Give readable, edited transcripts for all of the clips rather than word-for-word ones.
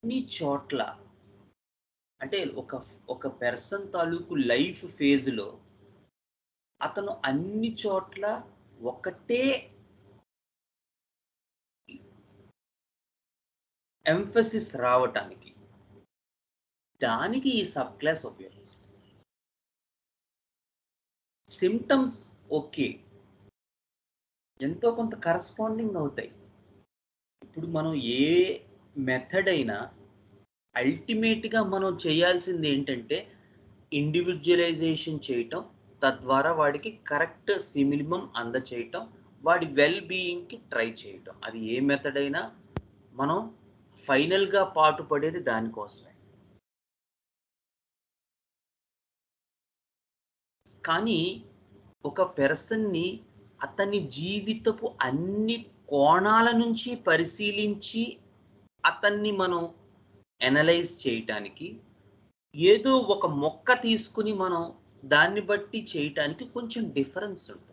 అన్ని చోట్ల అంటే ఒక పర్సన్ తాలూకు లైఫ్ ఫేజ్‌లో అతను అన్ని చోట్ల ఒకటే ఎంఫసిస్ రావటానికి, దానికి ఈ సబ్ క్లాస్ ఉపయోగం. Symptoms okay. ఎంతో కొంత కరస్పాండింగ్ అవుతాయి. ఇప్పుడు మనం ఏ మెథడ్ అయినా అల్టిమేట్‌గా మనం చేయాల్సింది ఏంటంటే ఇండివిడ్యువలైజేషన్ చేయటం, తద్వారా వాడికి కరెక్ట్ సిమినిమం అందచేయటం, వాడి వెల్ బీయింగ్‌కి ట్రై చేయటం. అది ఏ మెథడ్ అయినా మనం ఫైనల్‌గా పాటుపడేది దానికోసమే. కానీ ఒక పర్సన్‌ని అతని జీవితపు అన్ని కోణాల నుంచి పరిశీలించి అతన్ని మనం అనలైజ్ చేయటానికి, ఏదో ఒక మొక్క తీసుకొని మనం దాన్ని బట్టి చేయటానికి కొంచెం డిఫరెన్స్ ఉంటుంది.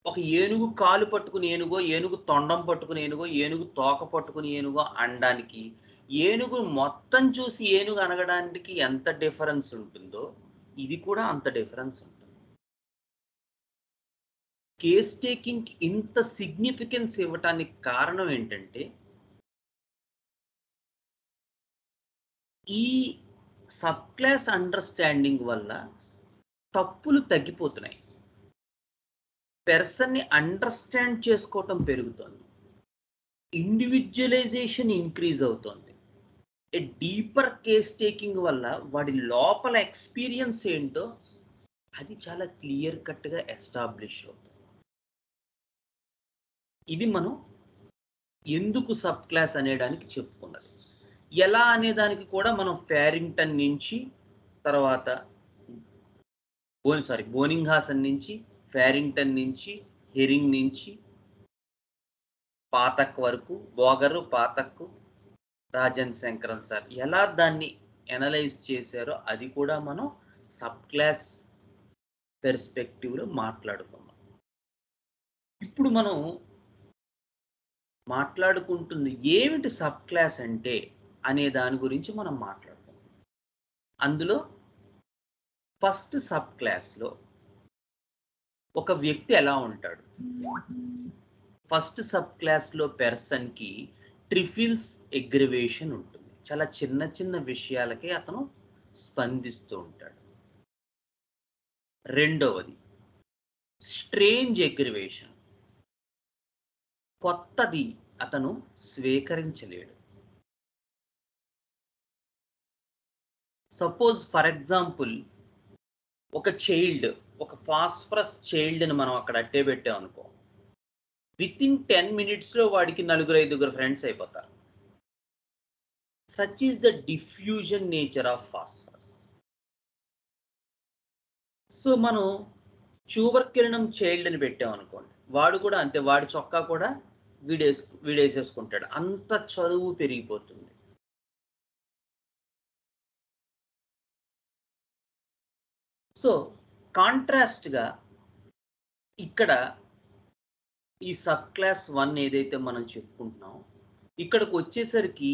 ఒక ఏనుగు కాలు పట్టుకుని ఏనుగో, ఏనుగు తొండం పట్టుకుని ఏనుగో, ఏనుగు తోక పట్టుకుని ఏనుగో అనడానికి, ఏనుగు మొత్తం చూసి ఏనుగు అనగడానికి ఎంత డిఫరెన్స్ ఉంటుందో, ఇది కూడా అంత డిఫరెన్స్ ఉంటుంది. కేస్ టేకింగ్‌కి ఇంత సిగ్నిఫికెన్స్ ఇవ్వటానికి కారణం ఏంటంటే, ఈ సబ్ క్లాస్ అండర్‌స్టాండింగ్ వల్ల తప్పులు తగ్గిపోతున్నాయి. పర్సన్‌ని అండర్‌స్టాండ్ చేసుకోవటం పెరుగుతోంది. ఇండివిడ్యువలైజేషన్ ఇంక్రీజ్ అవుతోంది. ఏ డీపర్ కేస్ టేకింగ్ వల్ల వాడి లోపల ఎక్స్‌పీరియన్స్ ఏంటో అది చాలా క్లియర్ కట్‌గా ఎస్టాబ్లిష్ అవుతుంది. ఇది మనం ఎందుకు సబ్ క్లాస్ అనేదానికి చెప్పుకున్నది. ఎలా అనేదానికి కూడా మనం ఫారింగ్టన్ నుంచి తర్వాత బోనింగ్హాసన్ నుంచి, ఫారింగ్టన్ నుంచి, హెరింగ్ నుంచి, పాతక్ వరకు, బోగరు, పాతక్, రాజన్ శంకరన్ సార్ ఎలా దాన్ని అనలైజ్ చేశారో అది కూడా మనం సబ్ క్లాస్ పెర్స్పెక్టివ్‌లో మాట్లాడుకున్నాం. ఇప్పుడు మనం మాట్లాడుకుంటుంది ఏమిటి సబ్ క్లాస్ అంటే అనే దాని గురించి మనం మాట్లాడుకుందాం. అందులో ఫస్ట్ సబ్ క్లాస్‌లో ఒక వ్యక్తి ఎలా ఉంటాడు? ఫస్ట్ సబ్ క్లాస్‌లో పర్సన్‌కి ట్రిఫిల్స్ అగ్రివేషన్ ఉంటుంది. చాలా చిన్న చిన్న విషయాలకే అతను స్పందిస్తూ ఉంటాడు. రెండవది స్ట్రేంజ్ అగ్రివేషన్. కొత్తది అతను స్వీకరించలేడు. సపోజ్ ఫర్ ఎగ్జాంపుల్ ఒక ఫాస్ఫరస్ చైల్డ్‌ని మనం అక్కడ అట్టే పెట్టామనుకో. వితిన్ 10 మినిట్స్‌లో వాడికి నలుగురు, ఐదుగురు ఫ్రెండ్స్ అయిపోతారు. Such is the diffusion nature of phosphorus. So, మనం చూవర్కిరణం చైల్డ్‌ని పెట్టామనుకోండి. వాడు కూడా అంతే. వాడి చొక్కా కూడా వీడేసేసుకుంటాడు. అంత చదువు పెరిగిపోతుంది. సో, కాంట్రాస్ట్‌గా ఇక్కడ ఈ సబ్ క్లాస్ 1 ఏదైతే మనం చెప్పుకుంటున్నామో, ఇక్కడికొచ్చేసరికి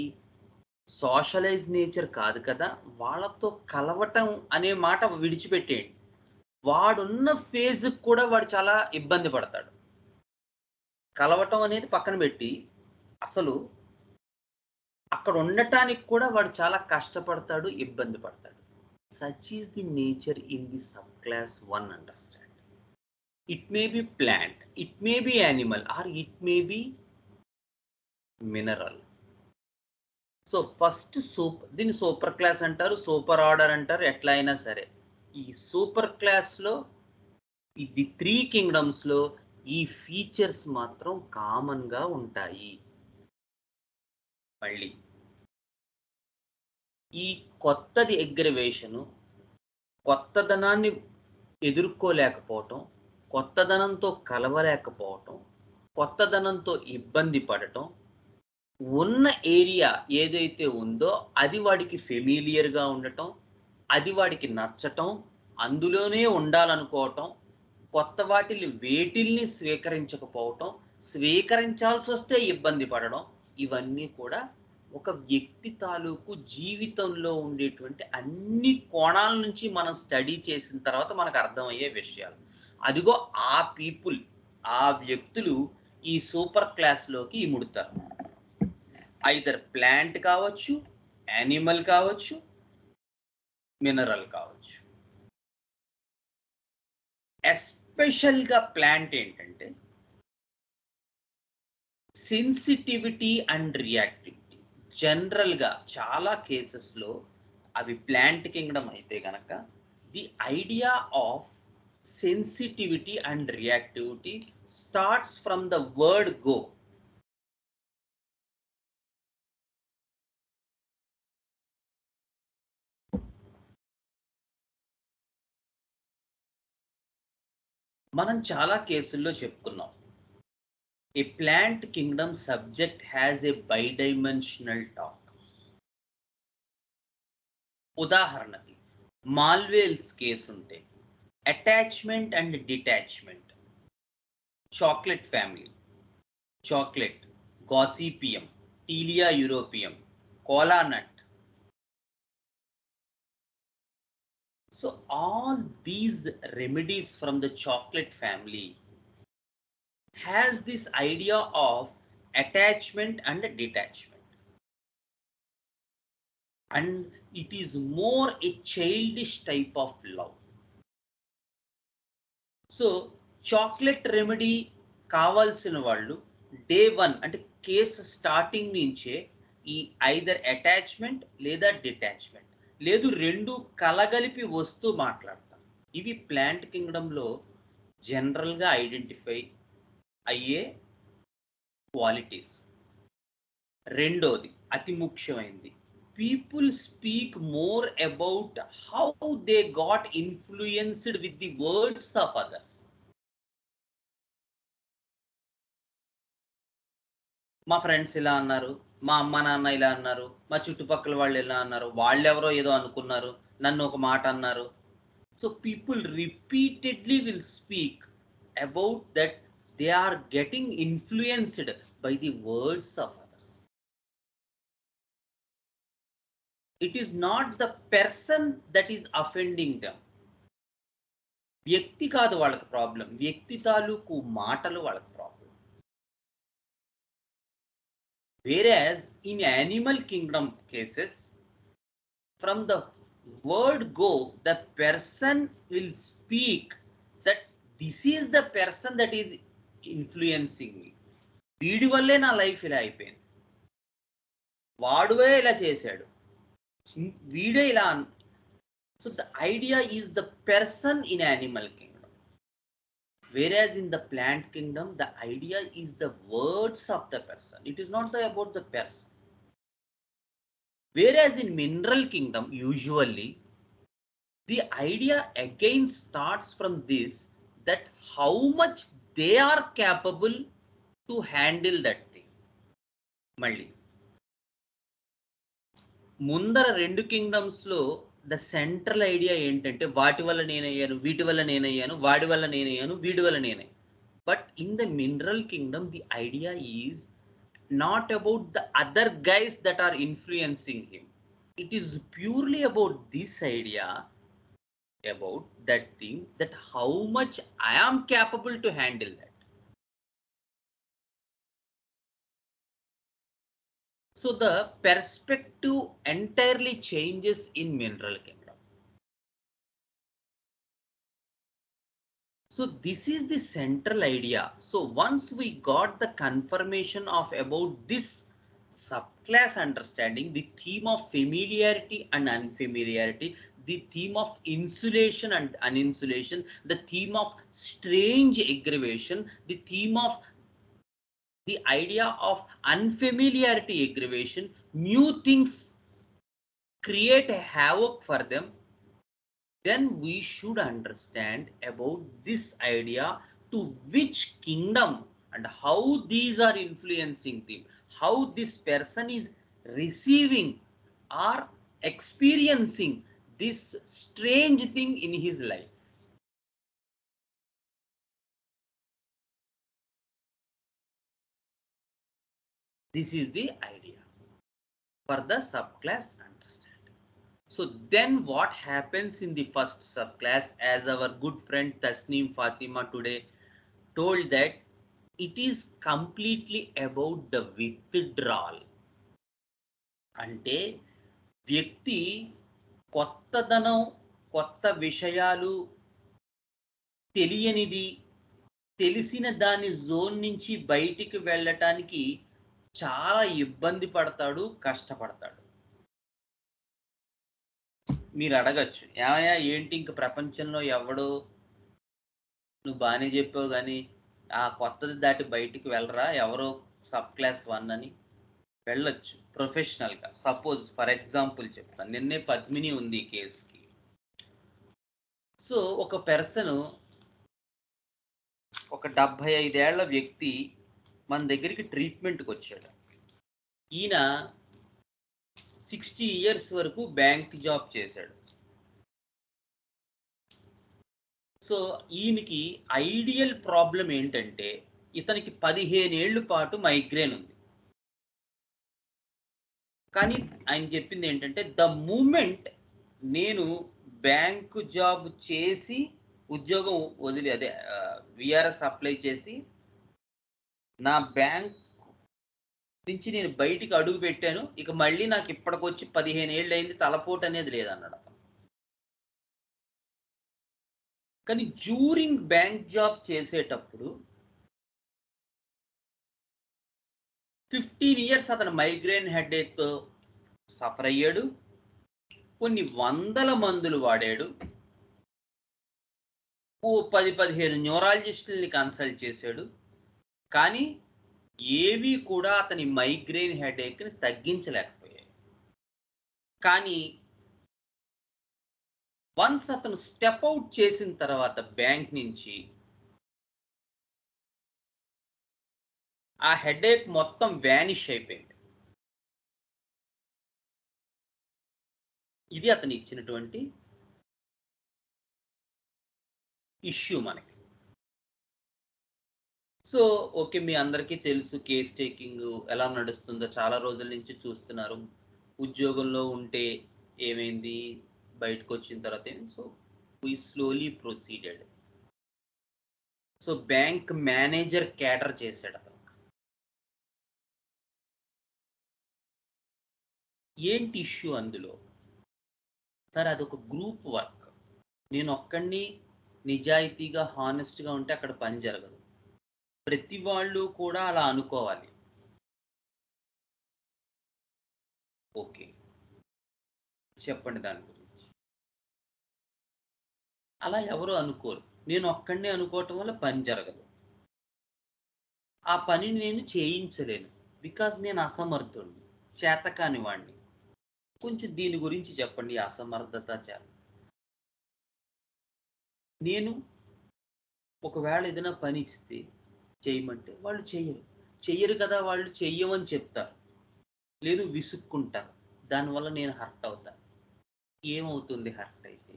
సోషలైజ్ నేచర్ కాదు కదా! వాళ్ళతో కలవటం అనే మాట విడిచిపెట్టేయండి. వాడున్న ఫేజ్‌కి కూడా వాడు చాలా ఇబ్బంది పడతాడు. కలవటం అనేది పక్కన పెట్టి, అసలు అక్కడ ఉండటానికి కూడా వాడు చాలా కష్టపడతాడు, ఇబ్బంది పడతాడు. Such is the nature in the sub class 1 understand. It may be plant, it may be animal or it may be mineral. So, first దీన్ని సూపర్ క్లాస్ అంటారు, సూపర్ ఆర్డర్ అంటారు, ఎట్లా అయినా సరే. ఈ సూపర్ క్లాస్‌లో ది 3 కింగ్డమ్స్‌లో ఈ ఫీచర్స్ మాత్రం కామన్‌గా ఉంటాయి. మళ్ళీ ఈ కొత్తది అగ్రివేషను, కొత్తదనాన్ని ఎదుర్కోలేకపోవటం, కొత్తదనంతో కలవలేకపోవటం, కొత్తదనంతో ఇబ్బంది పడటం, ఉన్న ఏరియా ఏదైతే ఉందో అది వాడికి ఫెమిలియర్‌గా ఉండటం, అది వాడికి నచ్చటం, అందులోనే ఉండాలనుకోవటం, కొత్త వేటిల్ని స్వీకరించకపోవటం, స్వీకరించాల్సొస్తే ఇబ్బంది పడడం, ఇవన్నీ కూడా ఒక వ్యక్తి తాలూకు జీవితంలో ఉండేటువంటి అన్ని కోణాల నుంచి మనం స్టడీ చేసిన తర్వాత మనకు అర్థమయ్యే విషయాలు. అదిగో ఆ పీపుల్, ఆ వ్యక్తులు ఈ సూపర్ క్లాస్‌లోకి ఇముడుతారు. ఐదర్ ప్లాంట్ కావచ్చు, యానిమల్ కావచ్చు, మినరల్ కావచ్చు. ఎస్పెషల్‌గా ప్లాంట్ ఏంటంటే సెన్సిటివిటీ అండ్ రియాక్టివిటీ. జనరల్‌గా చాలా కేసెస్‌లో అవి ప్లాంట్ కింగ్డమ్ అయితే గనక the idea of sensitivity and reactivity starts from the word go. మనం చాలా కేసుల్లో చెప్పుకున్నాం. A plant kingdom subject has a bidimensional talk. ఉదాహరణకి మాల్వేల్స్ కేసు ఉంటే attachment and detachment, chocolate family, chocolate, Gossypium, Tilia europaeum, cola nut. So all these remedies from the chocolate family has this idea of attachment and detachment, and it is more a childish type of love. So chocolate remedy కావాల్సిన వాళ్ళు day 1 అంటే case starting నుంచే ఈ either attachment లేదా detachment, లేదు రెండు కలగలిపి వస్తూ మాట్లాడతారు. ఇవి ప్లాంట్ కింగ్డమ్లో జనరల్గా ఐడెంటిఫై అయ్యే క్వాలిటీస్. రెండోది అతి ముఖ్యమైనది, people speak more about how they got influenced with the words of others. మా ఫ్రెండ్స్ ఇలా అన్నారు, మా అమ్మ నాన్న ఇలా అన్నారు, మా చుట్టుపక్కల వాళ్ళు ఇలా అన్నారు, వాళ్ళెవరో ఏదో అనుకున్నారు, నన్ను ఒక మాట అన్నారు. So people repeatedly will speak about that they are getting influenced by the words of others. It is not the person that is offending them. వ్యక్తి కాదు వాళ్ళకి ప్రాబ్లం, వ్యక్తి తాలూకు మాటలు వాళ్ళకి problem. Whereas in animal kingdom cases, from the word go, the person will speak that this is the person that is influencing me. వీడి వల్లే నా లైఫ్ ఇలా అయిపోయింది, వాడువే ఇలా చేశాడు, వీడే ఇలా. So the idea is the person in animal Kingdom. Whereas in the plant kingdom, the idea is the words of the person. It is not about the person. Whereas in mineral kingdom, usually the idea again starts from this, that how much they are capable to handle that thing. Malli mundara rendu kingdoms lo the central idea ఏంటంటే వాటి వల్ల నేనయ్యాను, వీటి వల్ల నేనయ్యాను, వాడి వల్ల నేనయ్యాను, వీడి వల్ల నేనయ్యాను. But in the mineral kingdom, the idea is not about the other guys that are influencing him. It is purely about this idea, about that thing, that how much I am capable to handle that. So the perspective entirely changes in mineral kingdom. So this is the central idea. So once we got the confirmation of about this subclass understanding, the theme of familiarity and unfamiliarity, the theme of insulation and uninsulation, the theme of strange aggravation, the theme of the idea of unfamiliarity aggravation, new things create a havoc for them, then we should understand about this idea to which kingdom and how these are influencing them, how this person is receiving or experiencing this strange thing in his life. This is the idea. for the subclass understanding. So then what happens in the first subclass, as our good friend Tasneem Fatima today told, that it is completely about the withdrawal. అంటే వ్యక్తి కొత్తదనం, కొత్త విషయాలు, తెలియనిది, తెలిసిన దాని zone నుంచి బయటికి వెళ్ళటానికి చాలా ఇబ్బంది పడతాడు, కష్టపడతాడు. మీరు అడగచ్చు, ఏమయ్యా ఏంటి ఇంక ప్రపంచంలో ఎవడు, నువ్వు బాగానే చెప్పావు కానీ ఆ కొత్తది దాటి బయటికి వెళ్ళరా ఎవరో సబ్ క్లాస్ 1 అని. వెళ్ళొచ్చు ప్రొఫెషనల్గా. సపోజ్ ఫర్ ఎగ్జాంపుల్ చెప్తాను, నిన్నే పద్మిని ఉంది ఈ కేసుకి. సో ఒక పర్సన్, ఒక 75 ఏళ్ల వ్యక్తి మన దగ్గరికి ట్రీట్మెంట్కి వచ్చాడు. ఈయన 60 ఇయర్స్ వరకు బ్యాంక్ జాబ్ చేశాడు. సో ఈయనకి ఐడియల్ ప్రాబ్లం ఏంటంటే, ఇతనికి 15 ఏళ్ల పాటు మైగ్రేన్ ఉంది. కానీ ఆయన చెప్పింది ఏంటంటే, ద మూమెంట్ నేను బ్యాంకు జాబ్ చేసి ఉద్యోగం వదిలి, అదే విఆర్ఎస్ అప్లై చేసి నా బ్యాంక్ నుంచి నేను బయటికి అడుగు పెట్టాను, ఇక మళ్ళీ నాకు ఇప్పటికొచ్చి 15 ఏళ్ళు అయింది, తలపోటు అనేది లేదన్నాడు అతను. కానీ డ్యూరింగ్ బ్యాంక్ జాబ్ చేసేటప్పుడు 15 ఇయర్స్ అతను మైగ్రేన్ హెడేక్తో సఫర్ అయ్యాడు, కొన్ని వందల మందులు వాడాడు, ఓ 10-15 న్యూరాలజిస్టుల్ని కన్సల్ట్ చేశాడు. కానీ ఏవి కూడా అతని మైగ్రేన్ హెడేక్ని తగ్గించలేకపోయాయి. కానీ వన్స్ అతను స్టెప్ అవుట్ చేసిన తర్వాత బ్యాంక్ నుంచి, ఆ హెడేక్ మొత్తం వ్యానిష్ అయిపోయింది. ఇది అతను ఇచ్చినటువంటి ఇష్యూ మనకి. సో ఓకే, మీ అందరికీ తెలుసు కేస్ టేకింగ్ ఎలా నడుస్తుందో, చాలా రోజుల నుంచి చూస్తున్నారు. ఉద్యోగంలో ఉంటే ఏమైంది, బయటకు వచ్చిన తర్వాత ఏమైంది. So we slowly proceeded. So bank manager cadre చేశాడు అతను. ఏంటి ఇష్యూ అందులో? సార్ అదొక గ్రూప్ వర్క్, నేను ఒక్కడిని నిజాయితీగా హానెస్ట్గా ఉంటే అక్కడ పని జరగదు. ప్రతి వాళ్ళు కూడా అలా అనుకోవాలి. ఓకే, చెప్పండి దాని గురించి. అలా ఎవరు అనుకోరు. నేను ఒక్కడినే అనుకోవటం వల్ల పని జరగదు. ఆ పనిని నేను చేయించలేను, బికాజ్ నేను అసమర్థుడిని, చేతకాని వాడిని. కొంచెం దీని గురించి చెప్పండి, అసమర్థత చేత. నేను ఒకవేళ ఏదైనా పని ఇస్తే చేయమంటే వాళ్ళు చెయ్యరు కదా, వాళ్ళు చెయ్యమని చెప్తారు, లేదు విసుక్కుంటారు. దానివల్ల నేను హర్ట్ అవుతాను. ఏమవుతుంది హర్ట్ అయితే?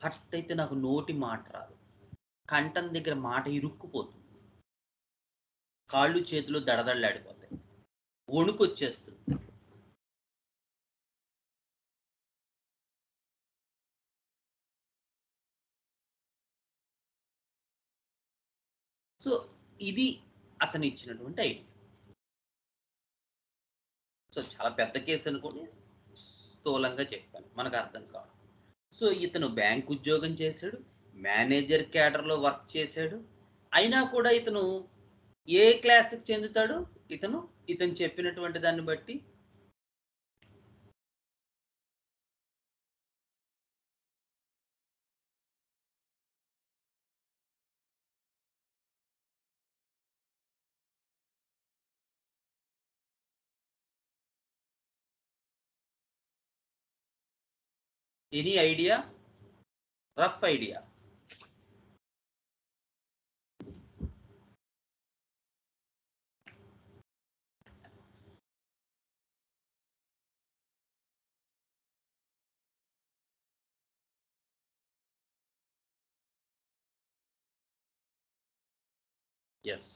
హర్ట్ అయితే నాకు నోటి మాట రాదు, కంఠం దగ్గర మాట ఇరుక్కుపోతుంది, కాళ్ళు చేతులు దడదళ్ళాడిపోతాయి, వణుకొచ్చేస్తుంది. సో ఇది అతను ఇచ్చినటువంటి ఐడియా. సో చాలా పెద్ద కేసు అనుకోండి, స్థూలంగా చెప్పాను, మనకు అర్థం కావాలి. సో ఇతను బ్యాంక్ ఉద్యోగం చేశాడు, మేనేజర్ క్యాడర్లో వర్క్ చేశాడు. అయినా కూడా ఇతను ఏ క్లాస్కి చెందుతాడు? ఇతను చెప్పినటువంటి దాన్ని బట్టి any idea, rough idea? Yes,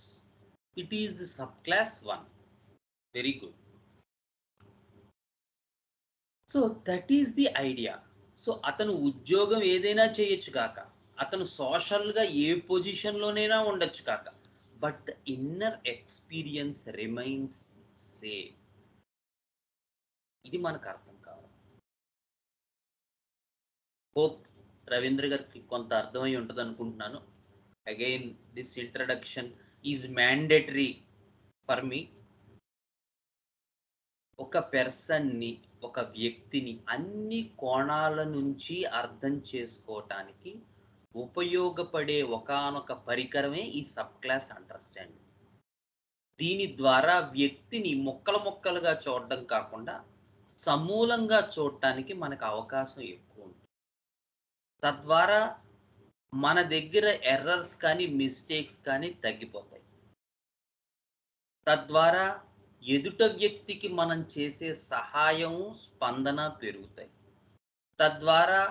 It is subclass 1. Very good. So that is the idea. So అతను ఉద్యోగం ఏదైనా చేయొచ్చు కాక, అతను సోషల్గా ఏ పొజిషన్లోనైనా ఉండొచ్చు కాక, but the inner experience remains same. ఇది మనకు అర్థం కావాలి. హోప్ రవీంద్ర గారికి కొంత అర్థమై ఉంటుంది అనుకుంటున్నాను. Again this introduction is mandatory for me. ఒక పర్సన్ని, ఒక వ్యక్తిని అన్ని కోణాల నుంచి అర్థం చేసుకోవటానికి ఉపయోగపడే ఒకానొక పరికరమే ఈ సబ్ క్లాస్ అండర్స్టాండింగ్. దీని ద్వారా వ్యక్తిని ముక్కలు ముక్కలుగా చూడడం కాకుండా సమూలంగా చూడటానికి మనకు అవకాశం ఎక్కువ ఉంటుంది. తద్వారా మన దగ్గర ఎర్రర్స్ కానీ మిస్టేక్స్ కానీ తగ్గిపోతాయి. తద్వారా ఎదుట వ్యక్తికి మనం చేసే సహాయం, స్పందన పెరుగుతాయి. తద్వారా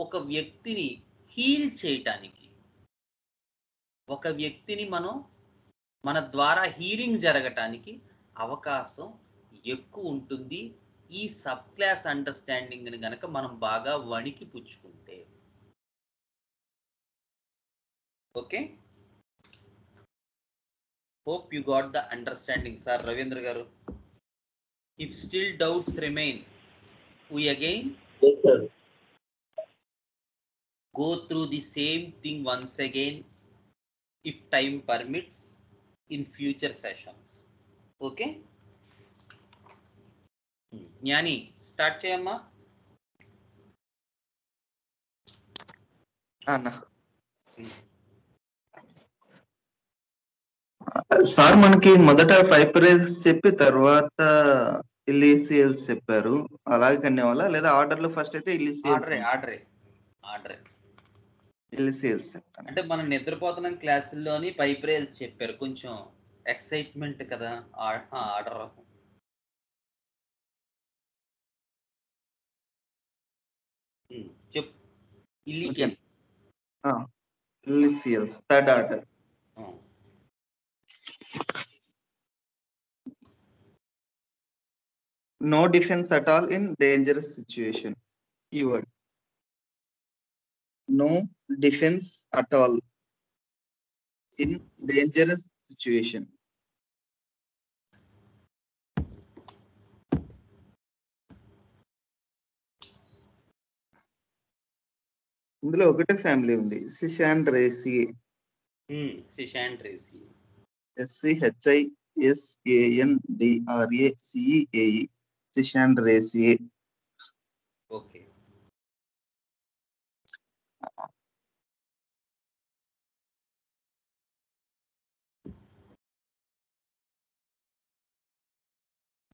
ఒక వ్యక్తిని హీల్ చేయటానికి, ఒక వ్యక్తిని మన ద్వారా హీలింగ్ జరగటానికి అవకాశం ఎక్కువ ఉంటుంది. ఈ సబ్ క్లాస్ అండర్స్టాండింగ్ని గనక మనం బాగా వణికి పుచ్చుకుంటే. Okay, hope you got the understanding, sir. Ravindra garu, if still doubts remain, we again go through the same thing once again, if time permits, in future sessions. Okay, Jnani, start cheyamma. Anna sir మనకి మొదట ఫైపరేల్స్ చెప్పి తర్వాత ఇలీసియల్స్ చెప్పారు, అలాగే కన్నేవాళ్ళ లేదా order లో first అయితే ఇలీసియల్స్ ఇలీసియల్స్ అంటే మనం నిద్రపోతున్న క్లాసుల్లోని ఫైపరేల్స్ చెప్పారు, కొంచెం ఎక్సైట్మెంట్ కదా ఆర్డర్. చెప్పు. Illiciales third order. No defense at all in dangerous situation. Keyword. No defense at all in dangerous situation. ఇందులో ఒకటే ఫ్యామిలీ ఉంది, సిషాండ్రేసియే. సిషాండ్రేసియే, SCHISANDRACEAE, సిషాండ్రేసియే. ఓకే.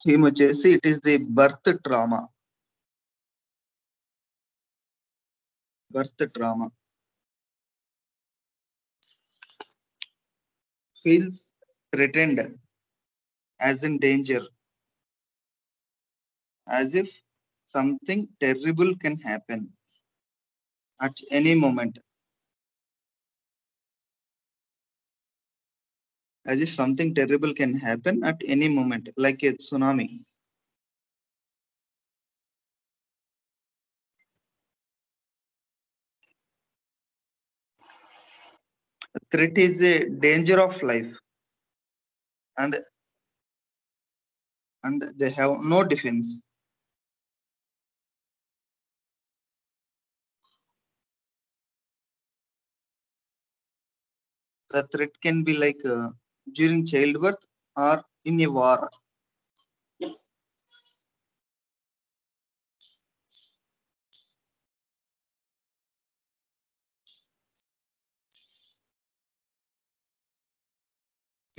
థీమ్ వచ్చేసి it is the birth trauma. Birth trauma feels threatened, as in danger, as if something terrible can happen at any moment. As if something terrible can happen at any moment, like a tsunami. A threat is a danger of life, and they have no defense. The threat can be like during childbirth or in a war.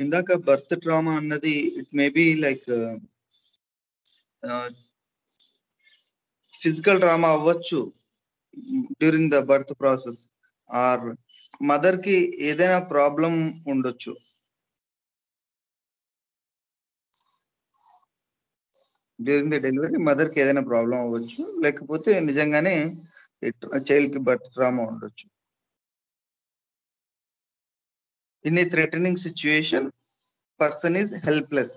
ఇందాక birth trauma అన్నది it may be like physical trauma అవ్వచ్చు during the birth process, or mother కి ఏదైనా problem ఉండొచ్చు. During the delivery mother కి ఏదైనా problem అవ్వచ్చు, లేకపోతే నిజంగానే చైల్డ్ కి బర్త్ ట్రామా ఉండొచ్చు. In a threatening situation, person is helpless.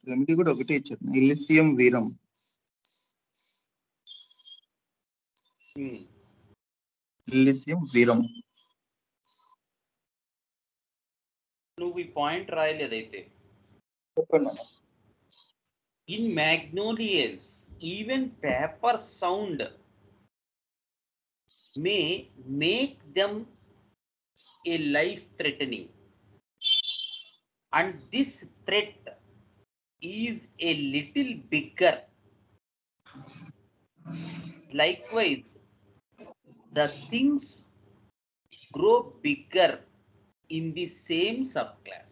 Remedy కూడా ఒకటే ఇచ్చారు, ఇలిసియం వీరం. ఇలిసియం వీరం. నువ్వు ఈ పాయింట్ రాయలేదైతే. చెప్పండి. In magnolias, even paper sound may make them a life threatening, and this threat is a little bigger. Likewise, the things grow bigger in the same subclass.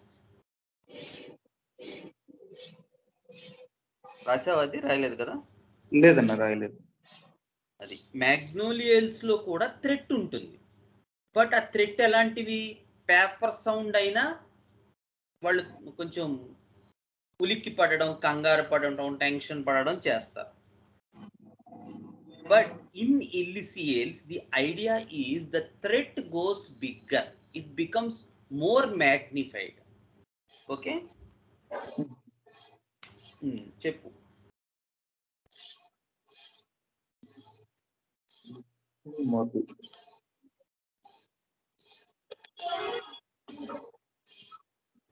రాసావా? అది రాయలేదు కదా? లేదన్న, రాయలేదు. అది మ్యాగ్నోలియల్స్ లో కూడా థ్రెట్ ఉంటుంది. బట్ ఆ థ్రెట్ ఎలాంటివి? పేపర్ సౌండ్ అయినా వాళ్ళు కొంచెం ఉలిక్కి పడడం, కంగారు పడడం, టెన్షన్ పడడం చేస్తారు. But in Illiciales the idea is the threat goes bigger, it becomes more magnified. Okay, చెప్పు.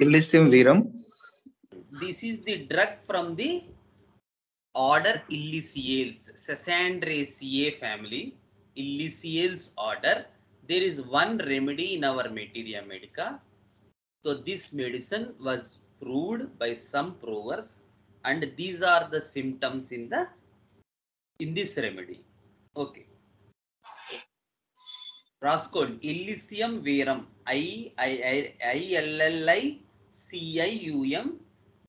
Illicium verum. This is the drug from the order Illiceales, Sasandraceae family, Illiceales order. There is one remedy in our Materia Medica. So this medicine was proved by some provers, and these are the symptoms in this remedy. Okay. రాసుకోండి, ఇల్లిసియం వీరం, ILLICIUM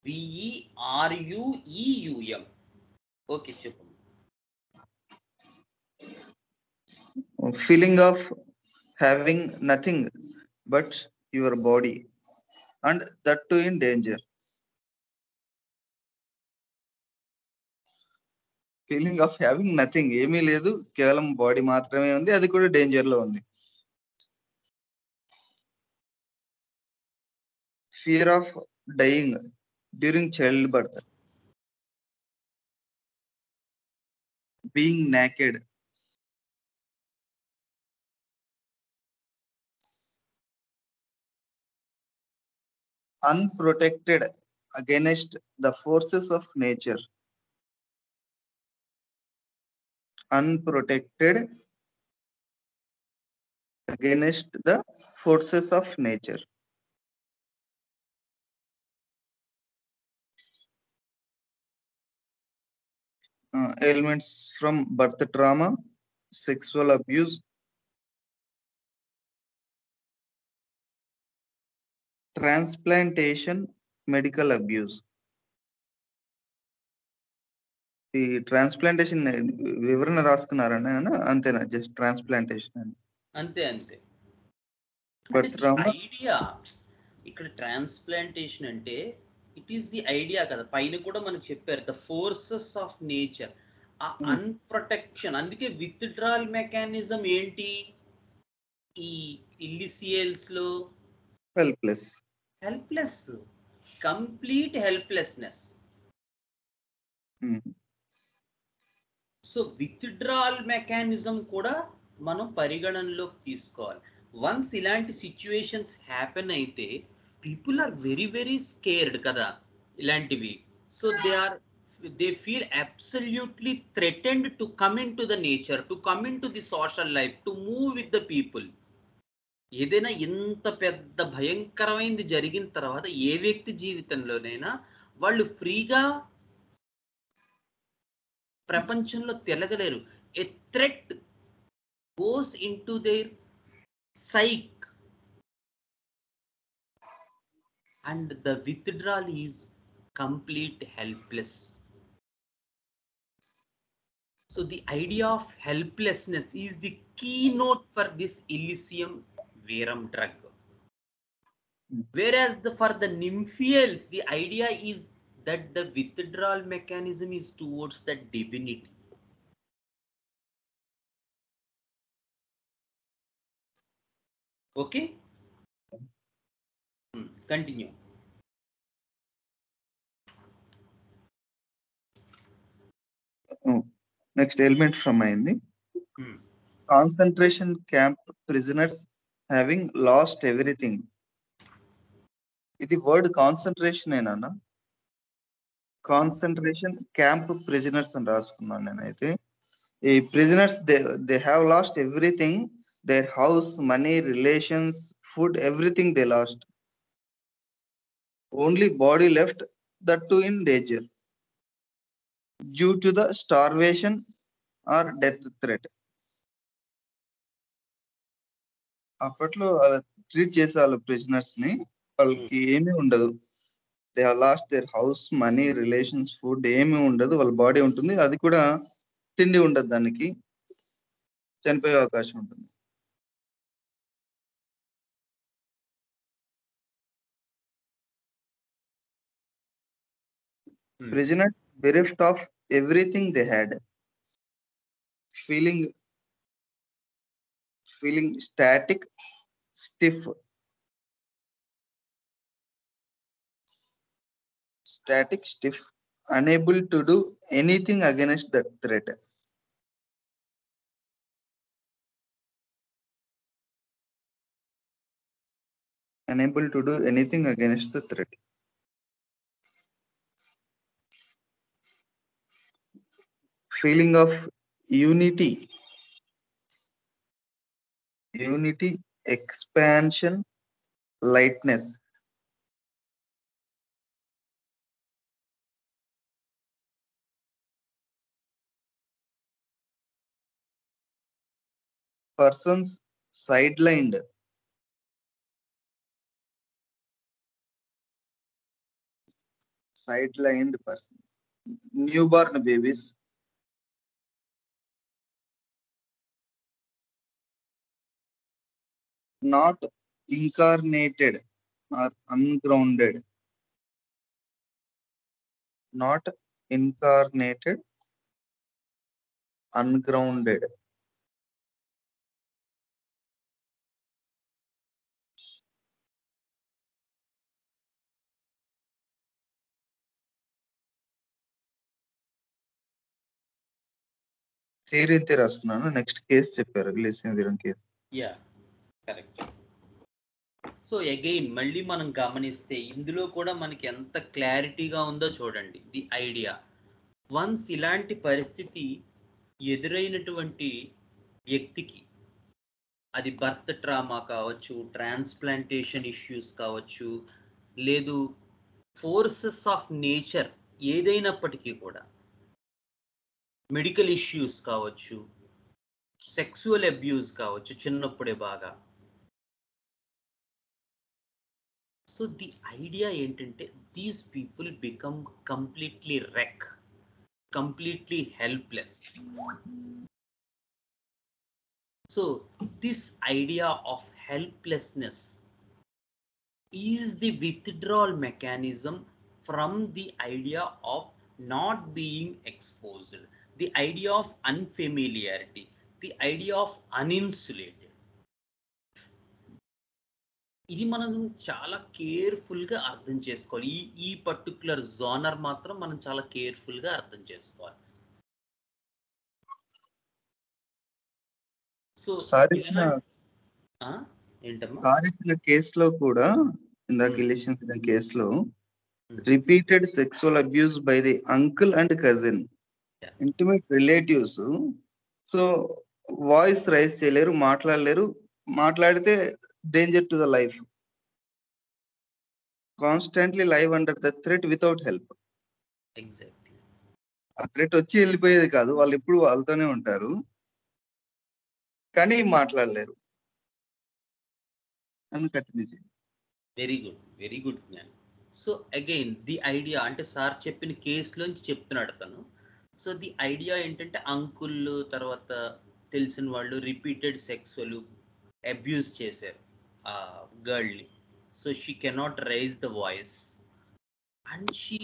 VERUEUM. Okay, చెప్పు. Feeling of having nothing but your body, and that too in danger. Feeling of having nothing, ఏమీ లేదు, కేవలం body మాత్రమే ఉంది, అది కూడా డేంజర్ లో ఉంది. Fear of dyeing during child birth. Being naked. Unprotected against the forces of nature. Unprotected against the forces of nature. Ailments from birth trauma, sexual abuse, transplantation, medical abuse. ఈ transplantation వివరణ రాసుకున్నారన్న, అంతేనా? Just transplantation అని. అంతే అంతే. Birth trauma idea ఇక్కడ transplantation అంటే it is the idea కదా, పైన కూడా మనకు చెప్పారు, ద ఫోర్సెస్ ఆఫ్ నేచర్, ఆ అన్ప్రొటెక్షన్. అందుకే విత్డ్రాల్ మెకానిజం ఏంటి ఈ ఇల్లిసియల్స్ లో? Helpless, complete helplessness. So withdrawal mechanism కూడా మనం పరిగణనలోకి తీసుకోవాలి. వన్స్ ఇలాంటి సిచ్యువేషన్స్ హ్యాపెన్ అయితే people are very very scared కదా ఇలాంటివి. So they feel absolutely threatened to come into the nature, to come into the social life, to move with the people. ఏదైనా ఇంత పెద్ద భయంకరమైనది జరిగిన తర్వాత ఏ వ్యక్తి జీవితంలోనైనా వాళ్ళు ఫ్రీగా ప్రపంచంలో తిరగలేరు. A threat goes into their psyche and the withdrawal is complete helpless. So the idea of helplessness is the keynote for this Elysium verum drug. Whereas for the nymphials, the idea is that the withdrawal mechanism is towards the divinity. Okay? Continue. Next element from అయింది. Concentration camp prisoners having lost everything. ఇది word concentration ఏనా? Concentration camp prisoners అని రాసుకున్నాను నేనైతే. ఈ prisoners they have lost everything, their house, money, relations, food, everything they last. Only body left, that to in danger due to the starvation are death threat. అప్పట్లో treat చేసే వాళ్ళు prisoners ని, వాళ్ళకి ఏమీ ఉండదు. They have lost their house, money, relations, food, ఏమీ ఉండదు. వాళ్ళ బాడీ ఉంటుంది, అది కూడా తిండి ఉండదు, దానికి చనిపోయే అవకాశం ఉంటుంది. Prisoners bereft of everything they had, feeling static, stiff, unable to do anything against that threat. Unable to do anything against the threat. Feeling of unity, expansion, lightness. Persons sidelined. Person. Newborn babies. Not incarnated or ungrounded. Not incarnated, ungrounded. Theory అయితే రాస్తున్నాను. Next case చెప్పారు, రిలేషన్ verum case. Yeah, correct. So again మళ్ళీ మనం గమనిస్తే ఇందులో కూడా మనకి ఎంత క్లారిటీగా ఉందో చూడండి. ది ఐడియా, వన్స్ ఇలాంటి పరిస్థితి ఎదురైనటువంటి వ్యక్తికి, అది బర్త్ ట్రామా కావచ్చు, ట్రాన్స్ప్లాంటేషన్ ఇష్యూస్ కావచ్చు, లేదు ఫోర్సెస్ ఆఫ్ నేచర్ ఏదైనప్పటికీ కూడా, మెడికల్ ఇష్యూస్ కావచ్చు, సెక్సువల్ అబ్యూస్ కావచ్చు చిన్నప్పుడే బాగా. సో ది ఐడియా ఏంటంటే దీస్ పీపుల్ బికమ్ కంప్లీట్లీ రెక్, completely helpless. So this idea of helplessness is the withdrawal mechanism from the idea of not being exposed, the idea of unfamiliarity, the idea of uninsulated. ఇది మనం చాలా కేర్ఫుల్గా అర్థం చేసుకోవాలి. ఈ particular genre మాత్రం మనం చాలా కేర్ఫుల్గా అర్థం చేసుకోవాలి. సో ఏంటమ్మా కేసులో కూడా, ఇందాక ఇలేషన్ కేసులో repeated sexual abuse by the uncle and cousin, intimate relatives. So voice raise చేయలేరు, మాట్లాడలేరు, మాట్లాడితే danger to the life. Constantly live under the threat without help. Exactly. ఆ థ్రెట్ వచ్చి వెళ్ళిపోయేది కాదు, వాళ్ళు ఎప్పుడు వాళ్ళతోనే ఉంటారు, కానీ మాట్లాడలేరు. Very good, very good Gyan. So again the idea అంటే సార్ చెప్పిన కేసులోంచి చెప్తున్నాడు తను. సో ది ఐడియా ఏంటంటే అంకుల్ తర్వాత తెలిసిన వాళ్ళు రిపీటెడ్ సెక్సువల్ అబ్యూస్ చేశారు ఆ గర్ల్ని. So she cannot raise the voice and she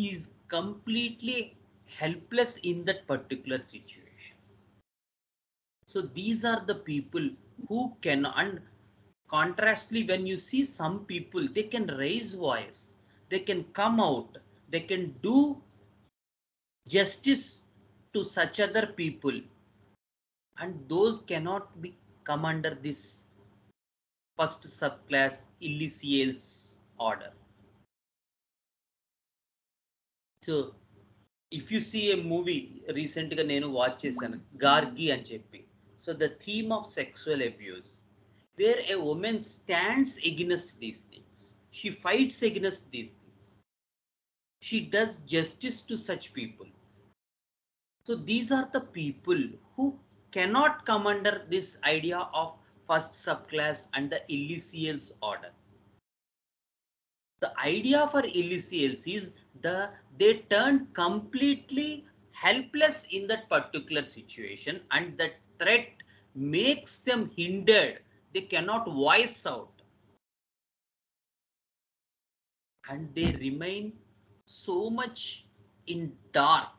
is completely helpless in that particular situation. So these are the people who can, and contrastly when you see some people, they can raise voice, they can come out, they can do justice to such other people, and those cannot be come under this first subclass illicits order. So if you see a movie recent గా నేను watch చేశాను గార్గి అని చెప్పి. So the theme of sexual abuse where a woman stands against these things, she fights against these things, she does justice to such people. So these are the people who cannot come under this idea of first subclass and the illicits order. The idea for illicits is they turn completely helpless in that particular situation, and that threat makes them hindered. They cannot voice out, and they remain so much in dark.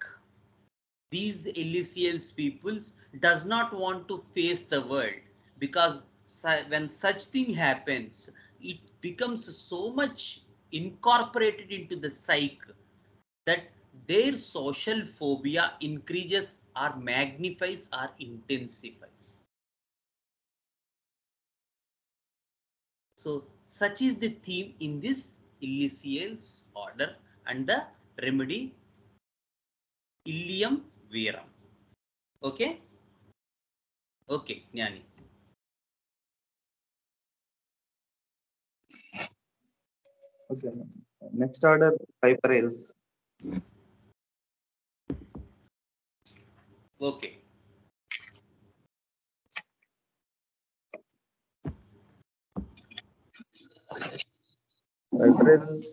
These illicits peoples does not want to face the world, because when such thing happens, it becomes so much incorporated into the psyche that their social phobia increases or magnifies or intensifies. So such is the theme in this illicits order, and the remedy Illium Verum. Okay? Okay, Jnani. Okay. Next order, Piperales. Okay. Piperales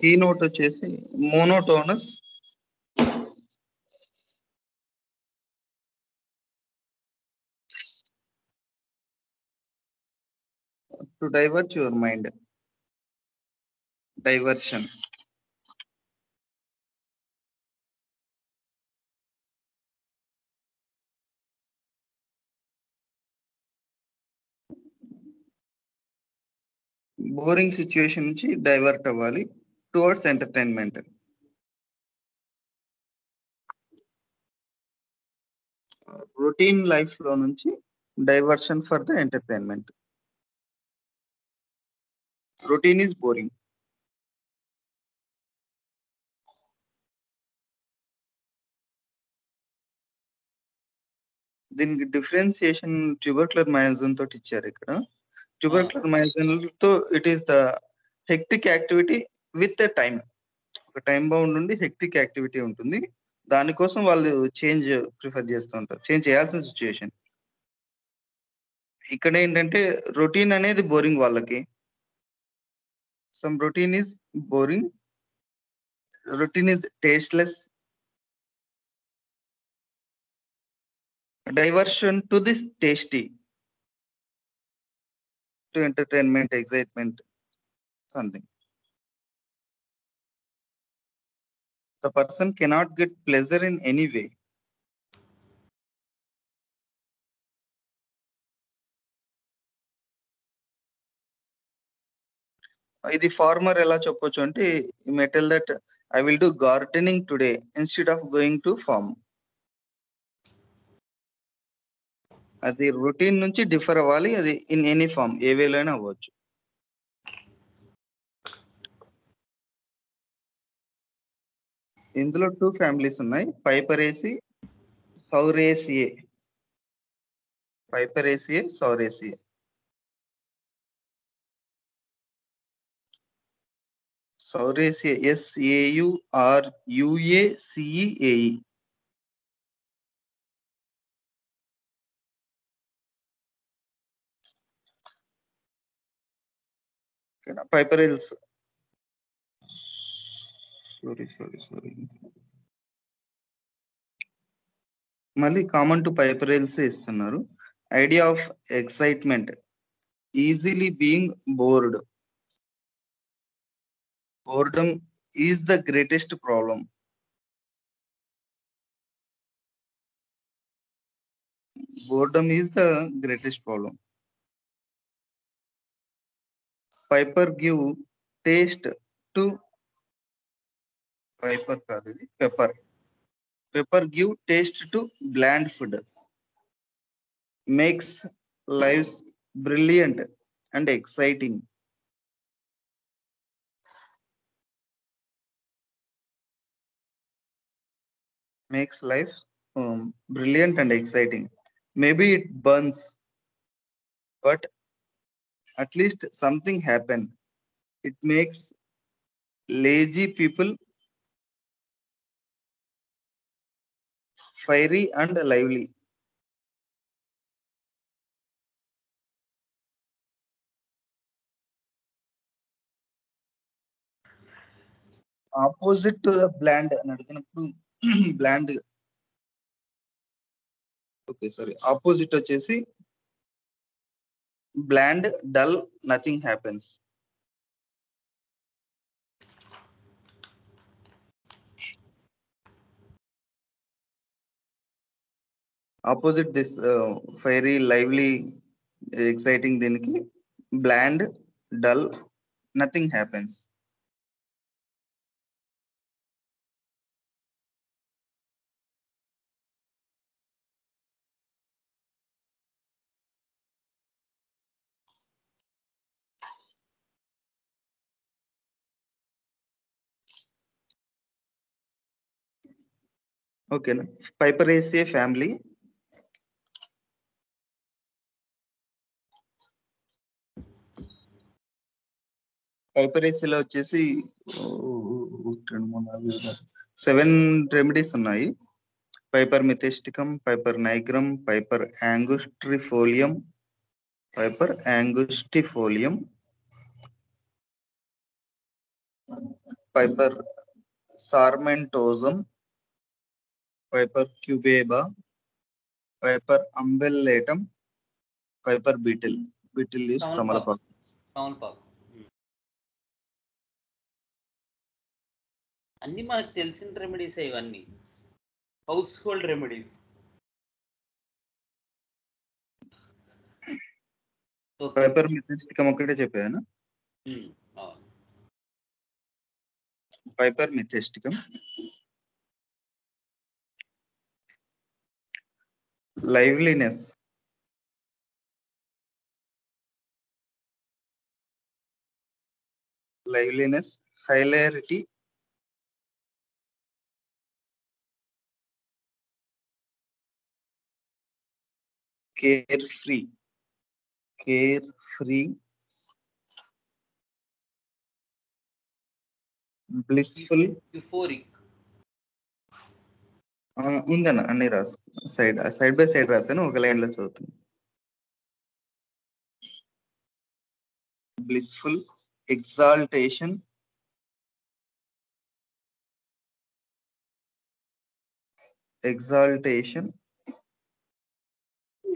keynote వచ్చేసి monotonous, to divert your mind, diversion. Boring situation నుంచి divert అవ్వాలి towards entertainment. Routine life లో నుంచి diversion for the entertainment. Routine is boring. దీనికి differentiation tubercular myosin తోటి ఇచ్చారు ఇక్కడ. Tubercular myosin తో it is the hectic activity with a time. ఒక టైం బౌండ్ నుండి హెక్టిక్ యాక్టివిటీ ఉంటుంది, దానికోసం వాళ్ళు చేంజ్ ప్రిఫర్ చేస్తూ ఉంటారు, చేంజ్ చేయాల్సిన సిచ్యుయేషన్. ఇక్కడ ఏంటంటే రొటీన్ అనేది బోరింగ్ వాళ్ళకి. Some routine is boring, routine is tasteless. Diversion to this tasty, to entertainment, excitement, something. The person cannot get pleasure in any way. ఇది ఫార్మర్ ఎలా చెప్పొచ్చు అంటే, you may tell that I will do gardening today instead of going to farm. అది routine నుంచి differ అవ్వాలి, అది in any form, ఏ వేలో అయినా అవ్వచ్చు. ఇందులో 2 ఫ్యామిలీస్ ఉన్నాయి, పైపరేసి, సౌరేసియే. పైపరేసియే, సౌరేసియే. సౌరేసియే SAURUACEAE. Piperales. Sorry. మళ్ళీ కామన్ టు పైపరేల్స్ ఇస్తున్నారు. Idea of excitement, easily being board. Boredom is the greatest problem. Boredom is the greatest problem. Piper give taste to Piper కాదు ఇది pepper. Pepper give taste to bland food. Makes lives brilliant and exciting. Makes life brilliant and exciting. Maybe it burns, but at least something happen. It makes lazy people fiery and lively. Opposite to the bland అని అడిగినప్పుడు bland. Okay sorry, opposite వచ్చేసి bland, dull, nothing happens. Opposite this fiery, lively, exciting దీనికి bland, dull, nothing happens. ఓకేనా. Piperaceae family. పైపరేసియలో వచ్చేసి 7 remedies ఉన్నాయి. Piper methysticum, Piper nigrum, Piper angustifolium, Piper angustifolium, Piper sarmentosum, Piper cubeba, Piper umbellatum, Piper betel. Betel leaves తమలపాకు. అన్ని మనకు తెలిసిన remedies ఇవన్నీ, household remedies. Piper methysticum ఒకటే చెప్పాను. Piper methysticum, liveliness, hilarity, carefree, blissful, euphoric. ఉందన్న అన్ని రాసు, సైడ్ బై సైడ్ రాసాను, ఒక లైన్ లో చదువుతాను. Blissful, exaltation,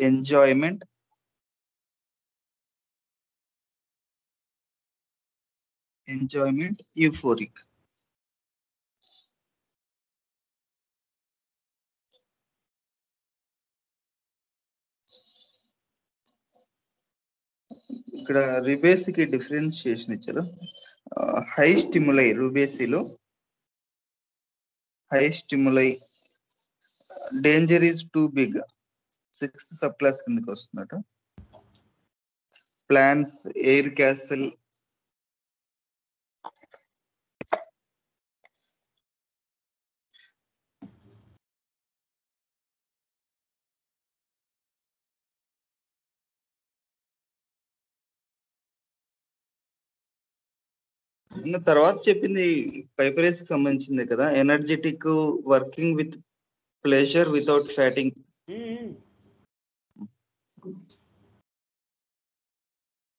enjoyment, euphoric. ఇక్కడ రుబేసికి డిఫరెన్షియేషన్ ఇచ్చారు. హై స్టిములై రుబేసిలో, high stimuli danger is too big, 6th sub class కిందకి వస్తుందట. ప్లాన్స్, ఎయిర్ క్యాసిల్, ఇంకా తర్వాత చెప్పింది పైపరేస్ కి సంబంధించింది కదా. Energetic, working with pleasure without fatiguing.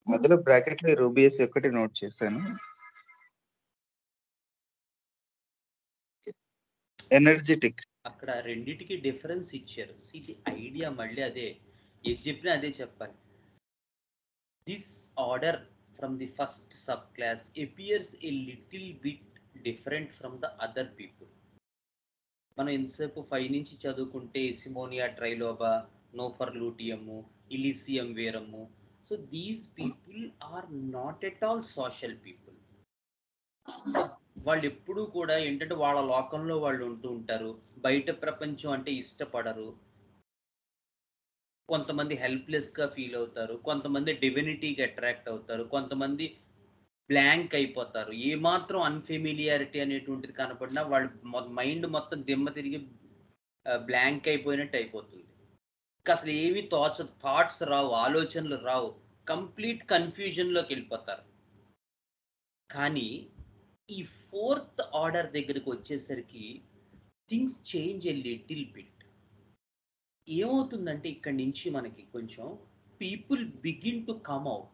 మధ్యలో బ్రాకెట్ లో రూబియస్ ఒకటి నోట్ చేశాను. ఎనర్జెటిక్ అక్కడ రెండిటికి డిఫరెన్స్ ఇచ్చారు. ఇది ఐడియా మళ్ళీ అదే. ఏది చెప్పినా అదే చెప్పాలి. This order from the first sub class appears a little bit different from the other people. మనం ఎంతసేపు 5 నుంచి చదువుకుంటే Asimina triloba, Nuphar luteum, Illicium verum. So these people are not at all social people. So వాళ్ళు ఎప్పుడూ కూడా ఏంటంటే వాళ్ళ లోకంలో వాళ్ళు ఉంటూ ఉంటారు. బయట ప్రపంచం అంటే ఇష్టపడరు. కొంతమంది హెల్ప్లెస్‌గా ఫీల్ అవుతారు. కొంతమంది డివినిటీకి అట్రాక్ట్ అవుతారు. కొంతమంది బ్లాంక్ అయిపోతారు. ఏమాత్రం అన్‌ఫెమిలియారిటీ అనేటువంటిది కనపడినా వాళ్ళు మైండ్ మొత్తం దిమ్మ తిరిగి బ్లాంక్ అయిపోయినట్టు అయిపోతుంది. అసలు ఏమి తోచదు. థాట్స్ రావు. ఆలోచనలు రావు. కంప్లీట్ కన్‌ఫ్యూజన్‌లోకి వెళ్ళిపోతారు. కానీ ఈ ఫోర్త్ ఆర్డర్ దగ్గరికి వచ్చేసరికి things change a little bit. ఏమవుతుందంటే ఇక్కడి నుంచి మనకి కొంచెం people begin to come out.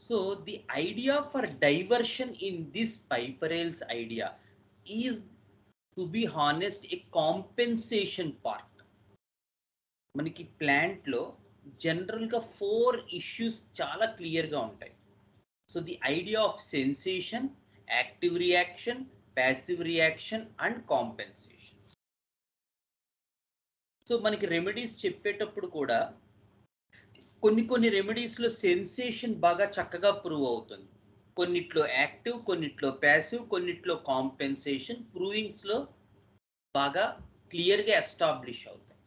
So the idea for diversion in this పైపరేల్స్ idea is to be honest a compensation part. మనకి ప్లాంట్లో జనరల్గా 4 ఇష్యూస్ చాలా క్లియర్గా ఉంటాయి. So the idea of sensation, active reaction, passive reaction and compensation. So మనకి remedies చెప్పేటప్పుడు కూడా కొన్ని రెమెడీస్లో సెన్సేషన్ బాగా చక్కగా ప్రూవ్ అవుతుంది. కొన్నిట్లో యాక్టివ్, కొన్నిట్లో ప్యాసివ్, కొన్నిట్లో కాంపెన్సేషన్ ప్రూవింగ్స్లో బాగా క్లియర్గా ఎస్టాబ్లిష్ అవుతాయి.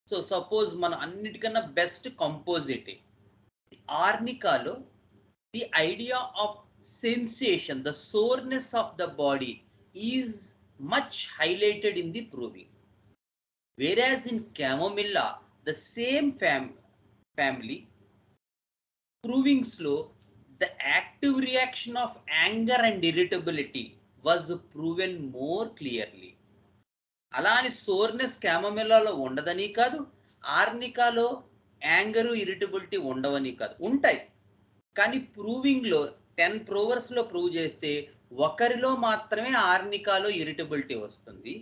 సో సపోజ్ మన అన్నిటికన్నా బెస్ట్ కంపోజిటే. ఆర్నికాలో the idea of sensation, the soreness of the body is much highlighted in the proving. Whereas in chamomilla, the same family provings lo, the active reaction of anger and irritability was proven more clearly. అలా అని soreness క్యామమిల్లాలో ఉండదని కాదు, ఆర్నికాలో anger irritability ఉండవని కాదు, ఉంటాయి. కానీ ప్రూవింగ్లో 10 ప్రూవర్స్లో prove చేస్తే ఒకరిలో మాత్రమే ఆర్నికాలో ఇరిటబిలిటీ వస్తుంది,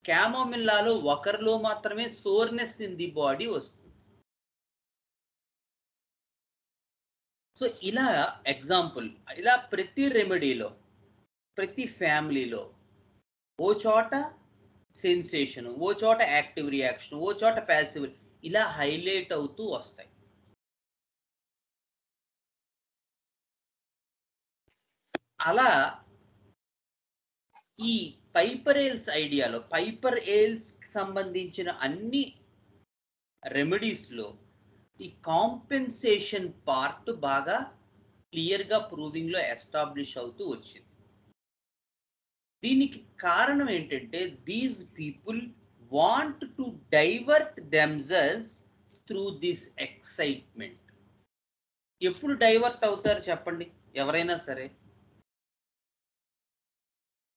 క్యామోమిల్లాలో ఒకరిలో మాత్రమే సోర్నెస్ ఇన్ ది బాడీ వస్తుంది. సో ఇలా ఎగ్జాంపుల్, ఇలా ప్రతి రెమెడీలో, ప్రతి ఫ్యామిలీలో ఓ చోట సెన్సేషన్, ఓ చోట యాక్టివ్ రియాక్షన్, ఓ చోట ప్యాసివ్, ఇలా హైలైట్ అవుతూ వస్తాయి. అలా ఈ పైపరేల్స్ ఐడియాలో, పైపర్ ఏల్స్ సంబంధించిన అన్ని రెమెడీస్లో ఈ కాంపెన్సేషన్ పార్ట్ బాగా క్లియర్గా ప్రూవింగ్లో ఎస్టాబ్లిష్ అవుతూ వచ్చింది. దీనికి కారణం ఏంటంటే these people want to divert themselves through this excitement. ఎప్పుడు డైవర్ట్ అవుతారు చెప్పండి ఎవరైనా సరే?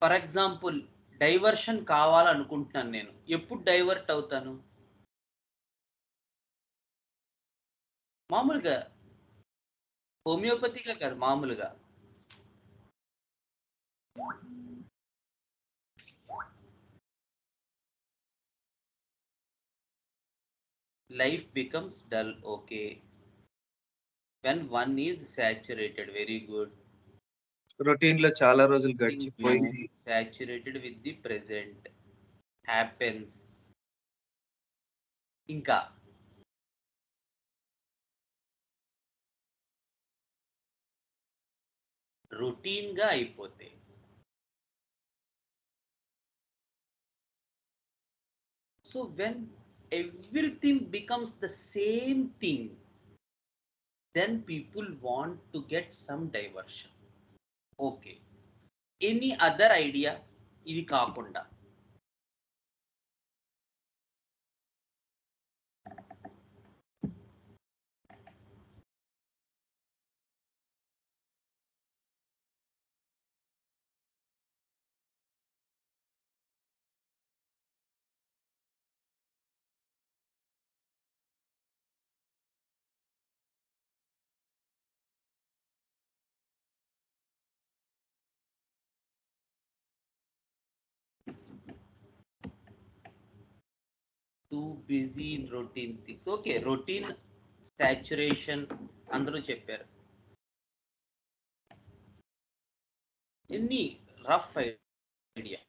ఫర్ ఎగ్జాంపుల్ డైవర్షన్ కావాలనుకుంటున్నాను నేను, ఎప్పుడు డైవర్ట్ అవుతాను? మామూలుగా, హోమియోపతిగా కాదు, మామూలుగా. Life becomes dull, okay. When one is saturated, very good. Routine లో చాలా రోజులు గడిచిపోయి saturated with the present happens. ఇంకా రొటీన్ గా అయిపోతే, so when everything becomes the same thing, then people want to get some diversion. Okay, any other idea ఇది కాకుండా? Too busy in routine things. Okay, routine saturation అందరూ చెప్పారు. ఎన్ని rough idea?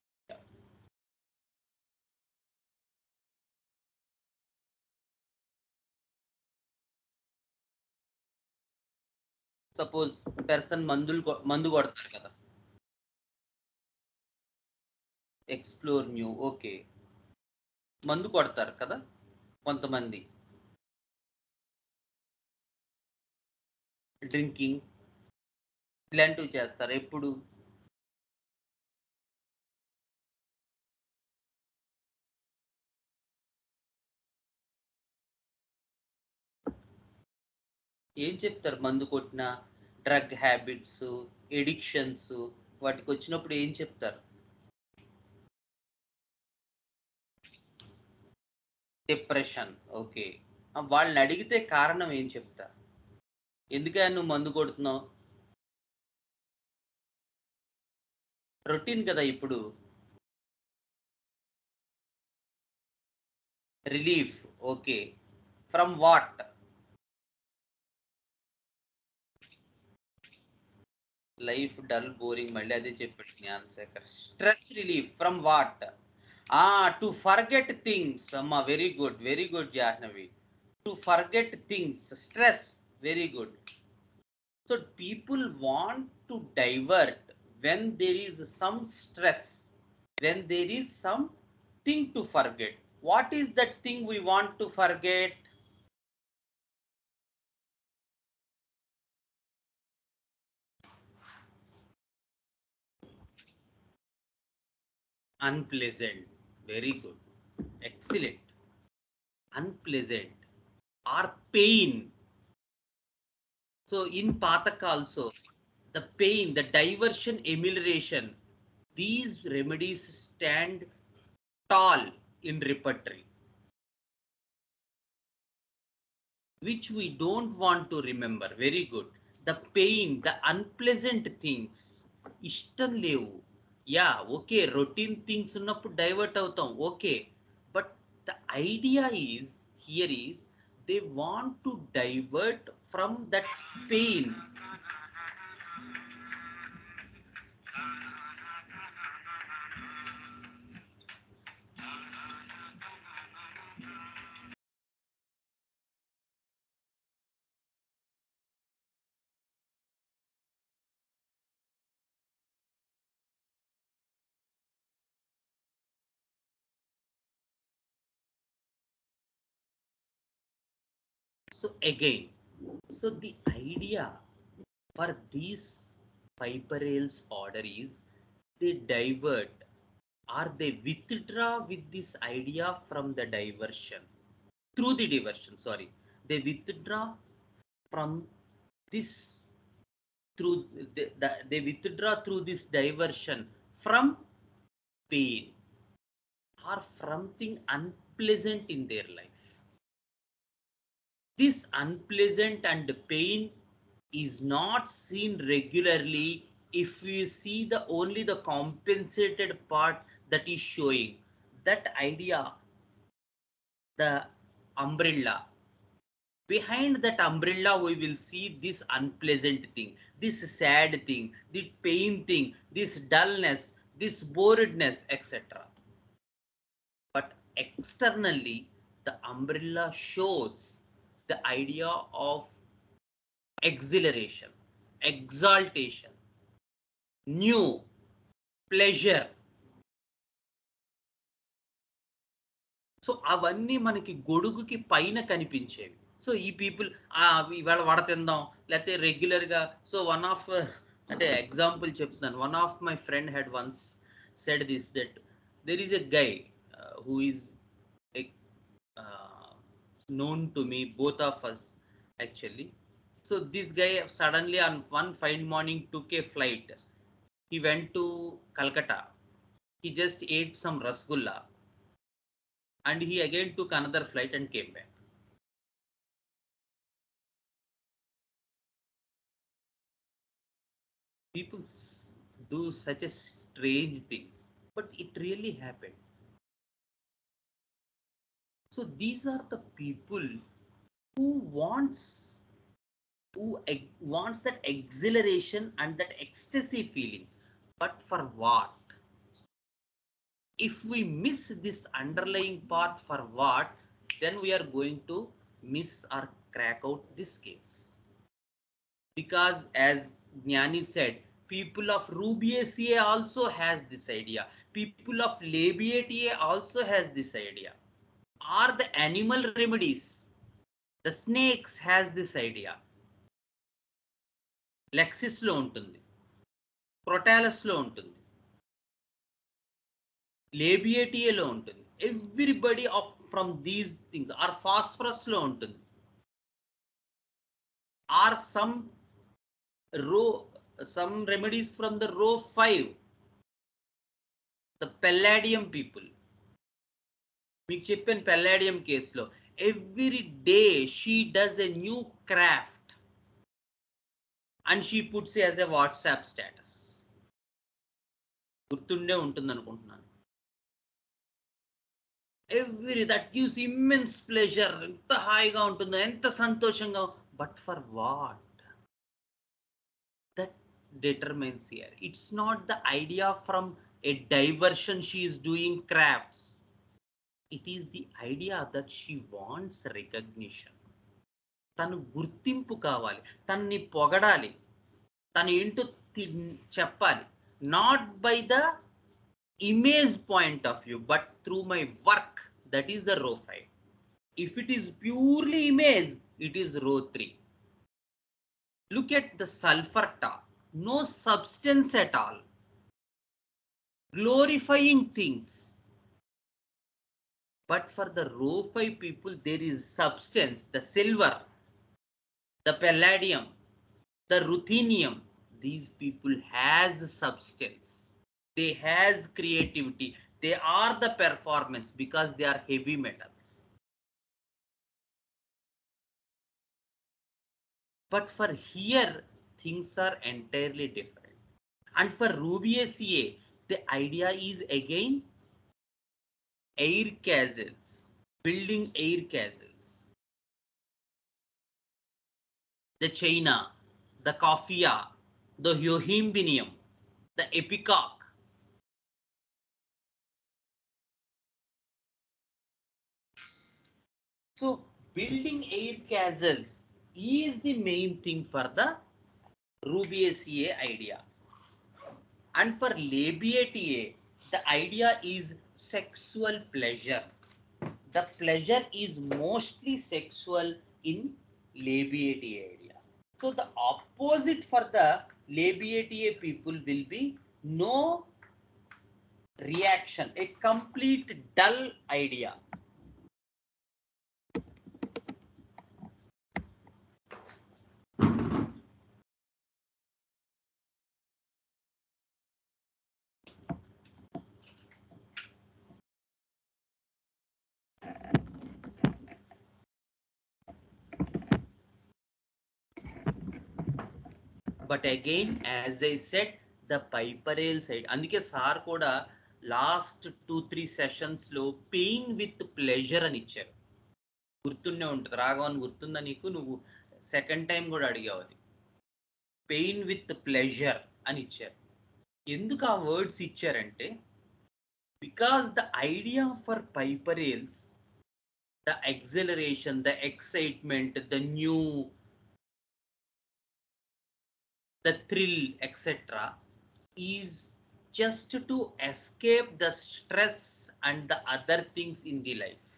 Suppose person మందు కొడతారు కదా, ఎక్స్ప్లోర్ న్యూ. ఓకే, మందు కొడతారు కదా కొంతమంది, డ్రింకింగ్ ఇలాంటివి చేస్తారు. ఎప్పుడు? ఏం చెప్తారు? మందు కొట్టిన డ్రగ్ హ్యాబిట్స్, ఎడిక్షన్స్, వాటికి వచ్చినప్పుడు ఏం చెప్తారు? డిప్రెషన్. ఓకే, వాళ్ళని అడిగితే కారణం ఏం చెప్తారు? ఎందుకని నువ్వు మందు కొడుతున్నావు? రొటీన్ కదా ఇప్పుడు. Relief. Okay, from what? Life dull boring, మళ్ళీ అదే చెప్పాడు Gnanasekhar. Stress relief from what? To forget things. అమ్మా, very good Jahnavi. To forget things, stress. Very good. So people want to divert when there is some stress, when there is some thing to forget. What is that thing we want to forget? Unpleasant. Very good, excellent. Unpleasant or pain. So in Patak also, the pain, the diversion, amelioration, these remedies stand tall in repertory, which we don't want to remember. Very good. The pain, the unpleasant things, ishtam levu. Yeah, okay, routine things ఉన్నప్పుడు divert అవుతాం. Okay, but the idea is here is they want to divert from that pain. So again, so the idea for these Piperell's order is they divert or they withdraw with this idea from the diversion, through the diversion, sorry, they withdraw from this, through they withdraw through this diversion from pain or from something unpleasant in their life. This unpleasant and pain is not seen regularly if you see the only the compensated part that is showing that idea, the umbrella. Behind that umbrella we will see this unpleasant thing, this sad thing, this pain thing, this dullness, this boredness, etc. But externally the umbrella shows the idea of exhilaration, exaltation, new, pleasure. So అవన్నీ మనకి గొడుగుకి పైన కనిపించేవి. So ఈ people ఇవాళ వడ తిందాం, లేకపోతే రెగ్యులర్గా. So one of, అంటే ఎగ్జాంపుల్ చెప్తున్నాను, one of my friend had once said this, that there is a guy who is known to me, both of us actually. So this guy suddenly on one fine morning took a flight. He went to Calcutta. He just ate some rasgulla and he again took another flight and came back. People do such a strange things, but it really happened. So So these are the people who wants that exhilaration and that ecstasy feeling. But for what? If we miss this underlying part, for what? Then we are going to miss or crack out this case. Because as Jnani said, people of Rubiaceae also has this idea. People of Labiatae also has this idea. Are the animal remedies? The snakes has this idea. Lexis లో ఉంటుంది, Crotalus లో ఉంటుంది, Labiatae లో ఉంటుంది. Everybody of from these things are Phosphorus లో ఉంటుంది. Are some remedies from the row 5, the Palladium people. మీకు చెప్పాను Palladium కేసులో every day she does a new craft and she puts it as a WhatsApp status. గుర్తుండే ఉంటుంది అనుకుంటున్నాను. that gives immense pleasure. ఎంత హాయిగా ఉంటుందో, ఎంత సంతోషంగా. But for what? That determines here. It's not the idea from a diversion she is doing crafts. It is the idea that she wants recognition. తను గుర్తింపు కావాలి, తన్ని పొగడాలి, తను ఏంటో చెప్పాలి. Not by the image point of view, but through my work. That is the row 5. If it is purely image, it is row 3. Look at the sulfur talk. No substance at all. Glorifying things. But for the row 5 people, there is substance. The silver, the palladium, the ruthenium. These people has substance. They has creativity. They are the performance because they are heavy metals. But for here, things are entirely different. And for Rubiaceae, the idea is again air castles, building air castles. The China, the Coffea, the Yohimbinium, the Epicock. So building air castles is the main thing for the Rubiaceae idea. And for Labiatae, the idea is sexual pleasure. The pleasure is mostly sexual in Labiatae idea. So the opposite for the Labiatae people will be no reaction, a complete dull idea. But again, as I said, the piperale side. అందుకే sir కూడా last 2-3 sessions లో pain with pleasure అని ఇచ్చారు. గుర్తుండే ఉంటుంది, రాఘవన్ గుర్తుందా నీకు? నువ్వు సెకండ్ టైం కూడా అడిగావు అది. పెయిన్ విత్ ప్లెజర్ అని ఇచ్చారు. ఎందుకు ఆ వర్డ్స్ ఇచ్చారంటే, because the idea for piperales, the exhilaration, the excitement, the new, the thrill, etc., is just to escape the stress and the other things in the life.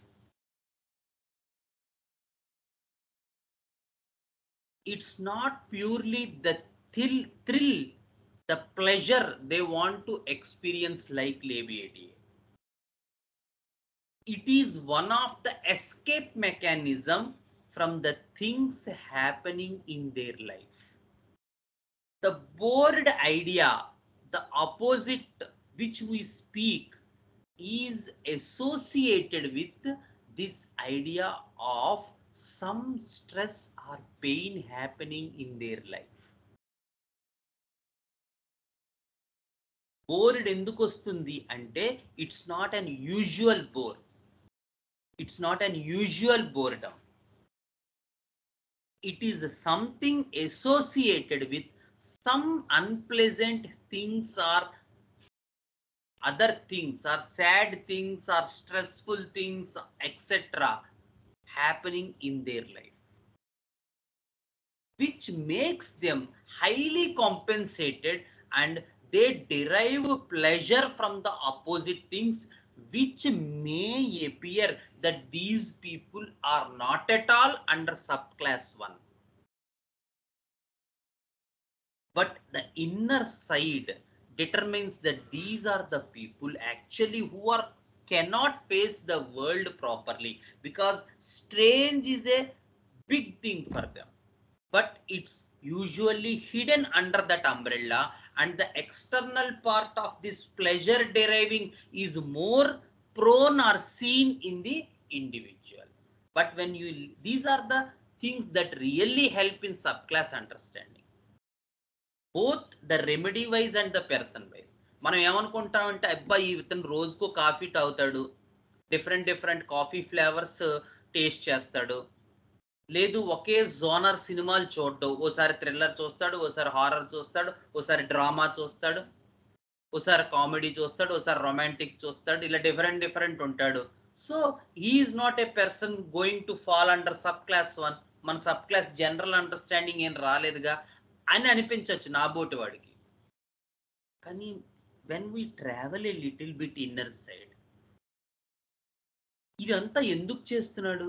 It's not purely the thrill, the pleasure they want to experience like Labiatae. It is one of the escape mechanism from the things happening in their life. The bored idea, the opposite which we speak, is associated with this idea of some stress or pain happening in their life. Bored ఎందుకు వస్తుంది అంటే, it's not an usual bore. It's not an usual boredom. It is something associated with some unpleasant things or other things or sad things or stressful things, etc., happening in their life, which makes them highly compensated, and they derive pleasure from the opposite things, which may appear that these people are not at all under subclass 1. But the inner side determines that these are the people actually who are cannot face the world properly, because strange is a big thing for them, but it's usually hidden under that umbrella, and the external part of this pleasure deriving is more prone or seen in the individual. But when you, these are the things that really help in subclass understanding, both the remedy wise and the person wise. మనం ఏమనుకుంటామంటే అబ్బాయి ఇతను రోజుకు coffee తాగుతాడు, different coffee flavours taste చేస్తాడు, లేదు ఒకే genre సినిమాలు చూడడం, ఓసారి థ్రిల్లర్ చూస్తాడు, ఓసారి హారర్ చూస్తాడు, ఓసారి డ్రామా చూస్తాడు, ఓసారి కామెడీ చూస్తాడు, ఓసారి రొమాంటిక్ చూస్తాడు, ఇలా డిఫరెంట్ ఉంటాడు. So he's not a person going to fall under sub class 1. మన సబ్ క్లాస్ జనరల్ అండర్స్టాండింగ్ ఏం రాలేదుగా అని అనిపించవచ్చు నాబోటి వాడికి. కానీ when we travel a little bit inner side, ఇదంతా ఎందుకు చేస్తున్నాడు,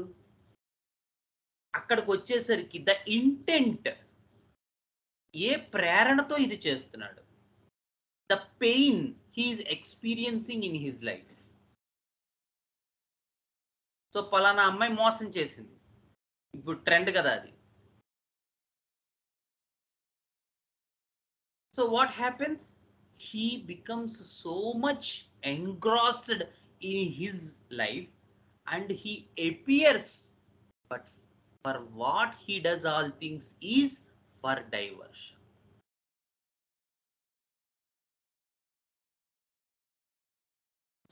అక్కడికి వచ్చేసరికి ద ఇంటెంట్, ఏ ప్రేరణతో ఇది చేస్తున్నాడు, the pain he's experiencing in his life. So పలానా అమ్మాయి మోసం చేసింది, ఇప్పుడు ట్రెండ్ కదా అది. So what happens? He becomes so much engrossed in his life and he appears, but for what he does all things is for diversion.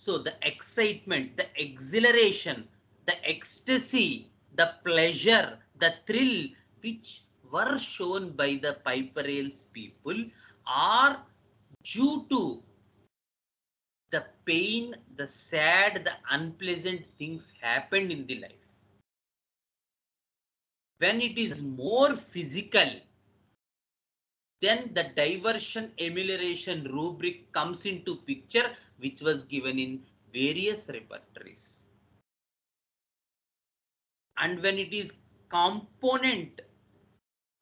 So the excitement, the exhilaration, the ecstasy, the pleasure, the thrill which were shown by the Piperales people are due to the pain, the sad, the unpleasant things happened in the life. When it is more physical, then the diversion amelioration rubric comes into picture, which was given in various repertories. And when it is component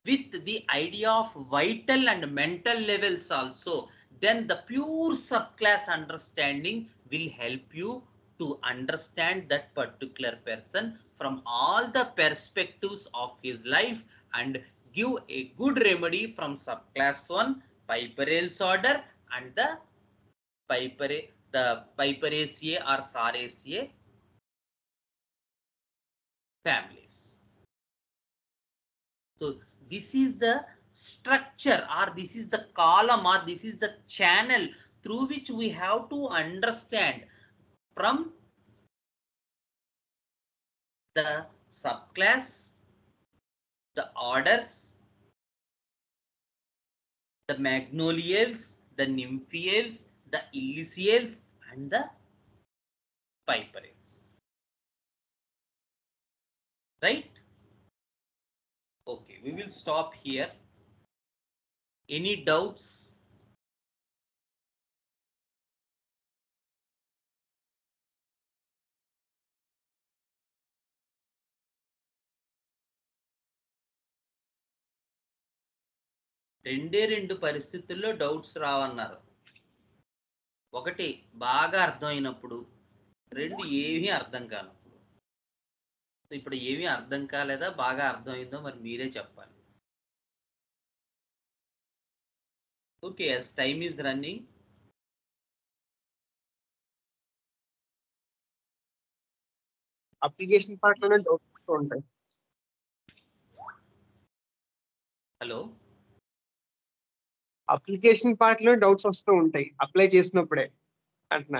with the idea of vital and mental levels also, then the pure subclass understanding will help you to understand that particular person from all the perspectives of his life and give a good remedy from subclass 1, Piperales order, and the Piperaceae or Saraceae families. So this is the structure, or this is the column, or this is the channel through which we have to understand from the subclass, the orders, the magnoliales, the nymphiales, the illysiales, and the Piperales. Right? Okay, we will stop here. Any doubts? రెండు పరిస్థితుల్లో doubts రావన్నారు. ఒకటి బాగా అర్థమైనప్పుడు, రెండు ఏమీ అర్థం కానప్పుడు. ఇప్పుడు ఏమీ అర్థం కాలేదా, బాగా అర్థమైందో మరి మీరే చెప్పాలి. Okay, as time is running, application part లోనే డౌట్స్ ఉంటాయి. హలో, అప్లికేషన్ పార్ట్ లో డౌట్స్ వస్తూ ఉంటాయి అప్లై చేసినప్పుడే అంటున్నా.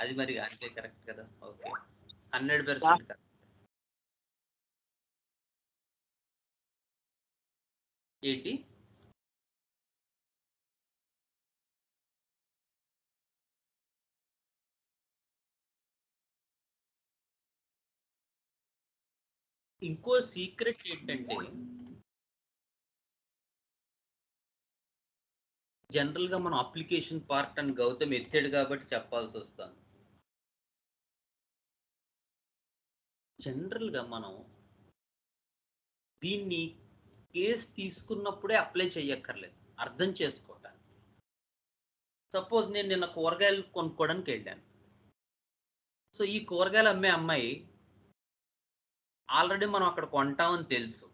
అది మరి అంతే కరెక్ట్ కదా. Okay 100% correct. ఏంటి ఇంకో సీక్రెట్ ఏంటంటే జనరల్ గా మనం అప్లికేషన్ పార్ట్ అని గౌతమ్ ఎత్తాడు కాబట్టి చెప్పాల్సి వస్తుంది. జనరల్ గా మనం దీన్ని కేసు తీసుకున్నప్పుడే అప్లై చేయక్కర్లేదు, అర్థం చేసుకోవటానికి. సపోజ్ నేను నిన్న కూరగాయలు కొనుక్కోవడానికి వెళ్ళాను. సో ఈ కూరగాయలు అమ్మే అమ్మాయి ఆల్రెడీ మనం అక్కడ కొంటామని తెలుసు,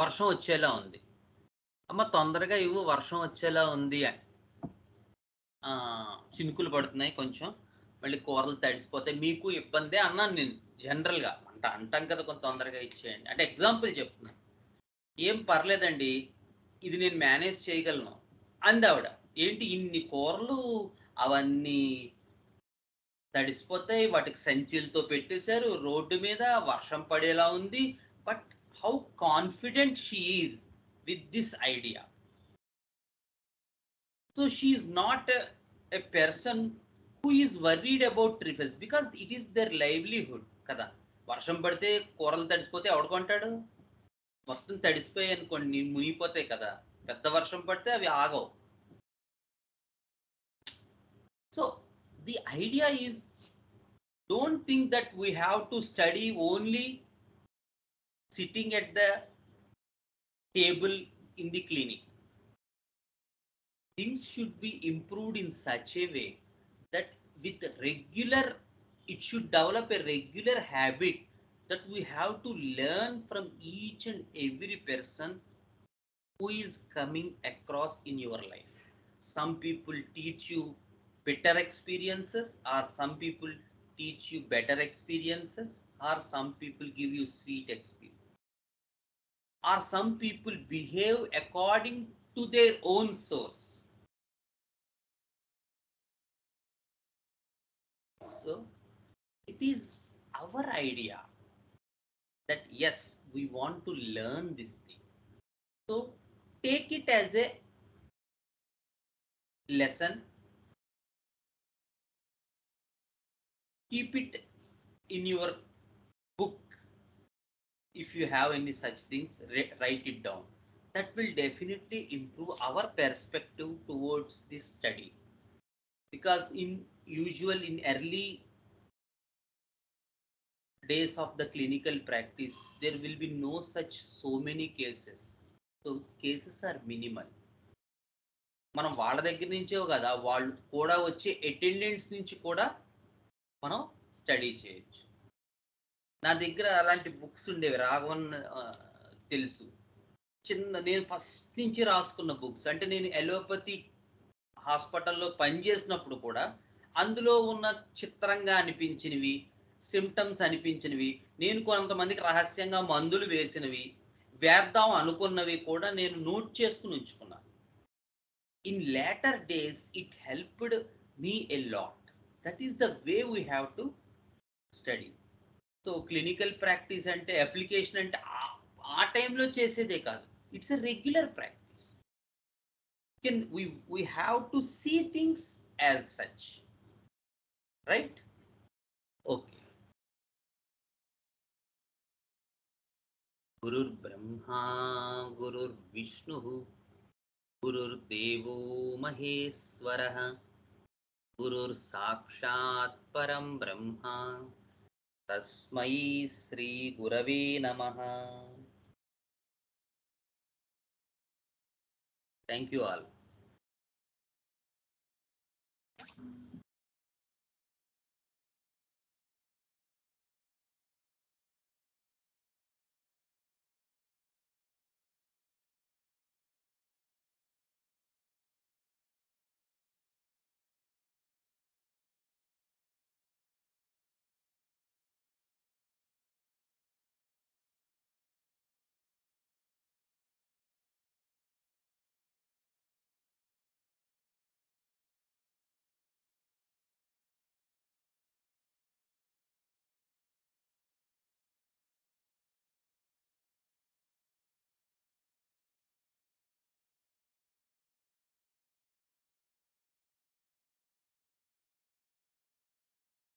వర్షం వచ్చేలా ఉంది, అమ్మ తొందరగా ఇవ్వు వర్షం వచ్చేలా ఉంది, చినుకులు పడుతున్నాయి కొంచెం, మళ్ళీ కూరలు తడిసిపోతాయి, మీకు ఇబ్బంది అన్నాను నేను. జనరల్గా అంటాం కదా కొంత తొందరగా ఇచ్చేయండి అంటే ఎగ్జాంపుల్ చెప్తున్నాను. ఏం పర్లేదండి ఇది నేను మేనేజ్ చేయగలను అంది ఆవిడ. ఏంటి ఇన్ని కూరలు అవన్నీ తడిసిపోతాయి, వాటికి సంచీలతో పెట్టేశారు, రోడ్డు మీద వర్షం పడేలా ఉంది, but how confident she is with this idea. So she is not a person who is worried about trifles because it is their livelihood కదా. వర్షం పడితే కూరలు తడిసిపోతే ఎవడు కొంటాడు? మొత్తం తడిసిపోయాయి అనుకోండి మునిగిపోతాయి కదా, పెద్ద వర్షం పడితే అవి ఆగవు. So the idea is don't think that we have to study only sitting at the table in the clinic. Things should be improved in such a way that with regular, it should develop a regular habit that we have to learn from each and every person who is coming across in your life. Some people teach you bitter experiences, or some people teach you better experiences, or some people give you sweet experience, or some people behave according to their own source. So it is our idea that yes, we want to learn this thing. So take it as a lesson, keep it in your book. If you have any such things, write it down. That will definitely improve our perspective towards this study, because in early days of the clinical practice there will be no such so many cases. So cases are minimal. మనం వాళ్ళ దగ్గర నుంచే కదా, వాళ్ళు కూడా వచ్చే attendants నుంచి కూడా మనం స్టడీ చేయొచ్చు. నా దగ్గర అలాంటి బుక్స్ ఉండేవి, రాఘవన్ తెలుసు, నేను ఫస్ట్ నుంచి రాసుకున్న బుక్స్. అంటే నేను ఎలోపతి హాస్పిటల్లో పనిచేసినప్పుడు కూడా అందులో ఉన్న చిత్రంగా అనిపించినవి, సిమ్టమ్స్ అనిపించినవి, నేను కొంతమందికి రహస్యంగా మందులు వేసినవి, వేద్దాం అనుకున్నవి కూడా నేను నోట్ చేసుకుని ఉంచుకున్నాను. In later days it helped me a lot. That is the way we have to study. So clinical practice ante application ante aa time lo chesede kaadu, it's a regular practice. We have to see things as such, right? Okay. Gurur Brahma Gurur Vishnu गुरुर्देवो महेश्वरः गुरुर्साक्षात् परं ब्रह्म तस्मै श्री गुरवे नमः. Thank you all.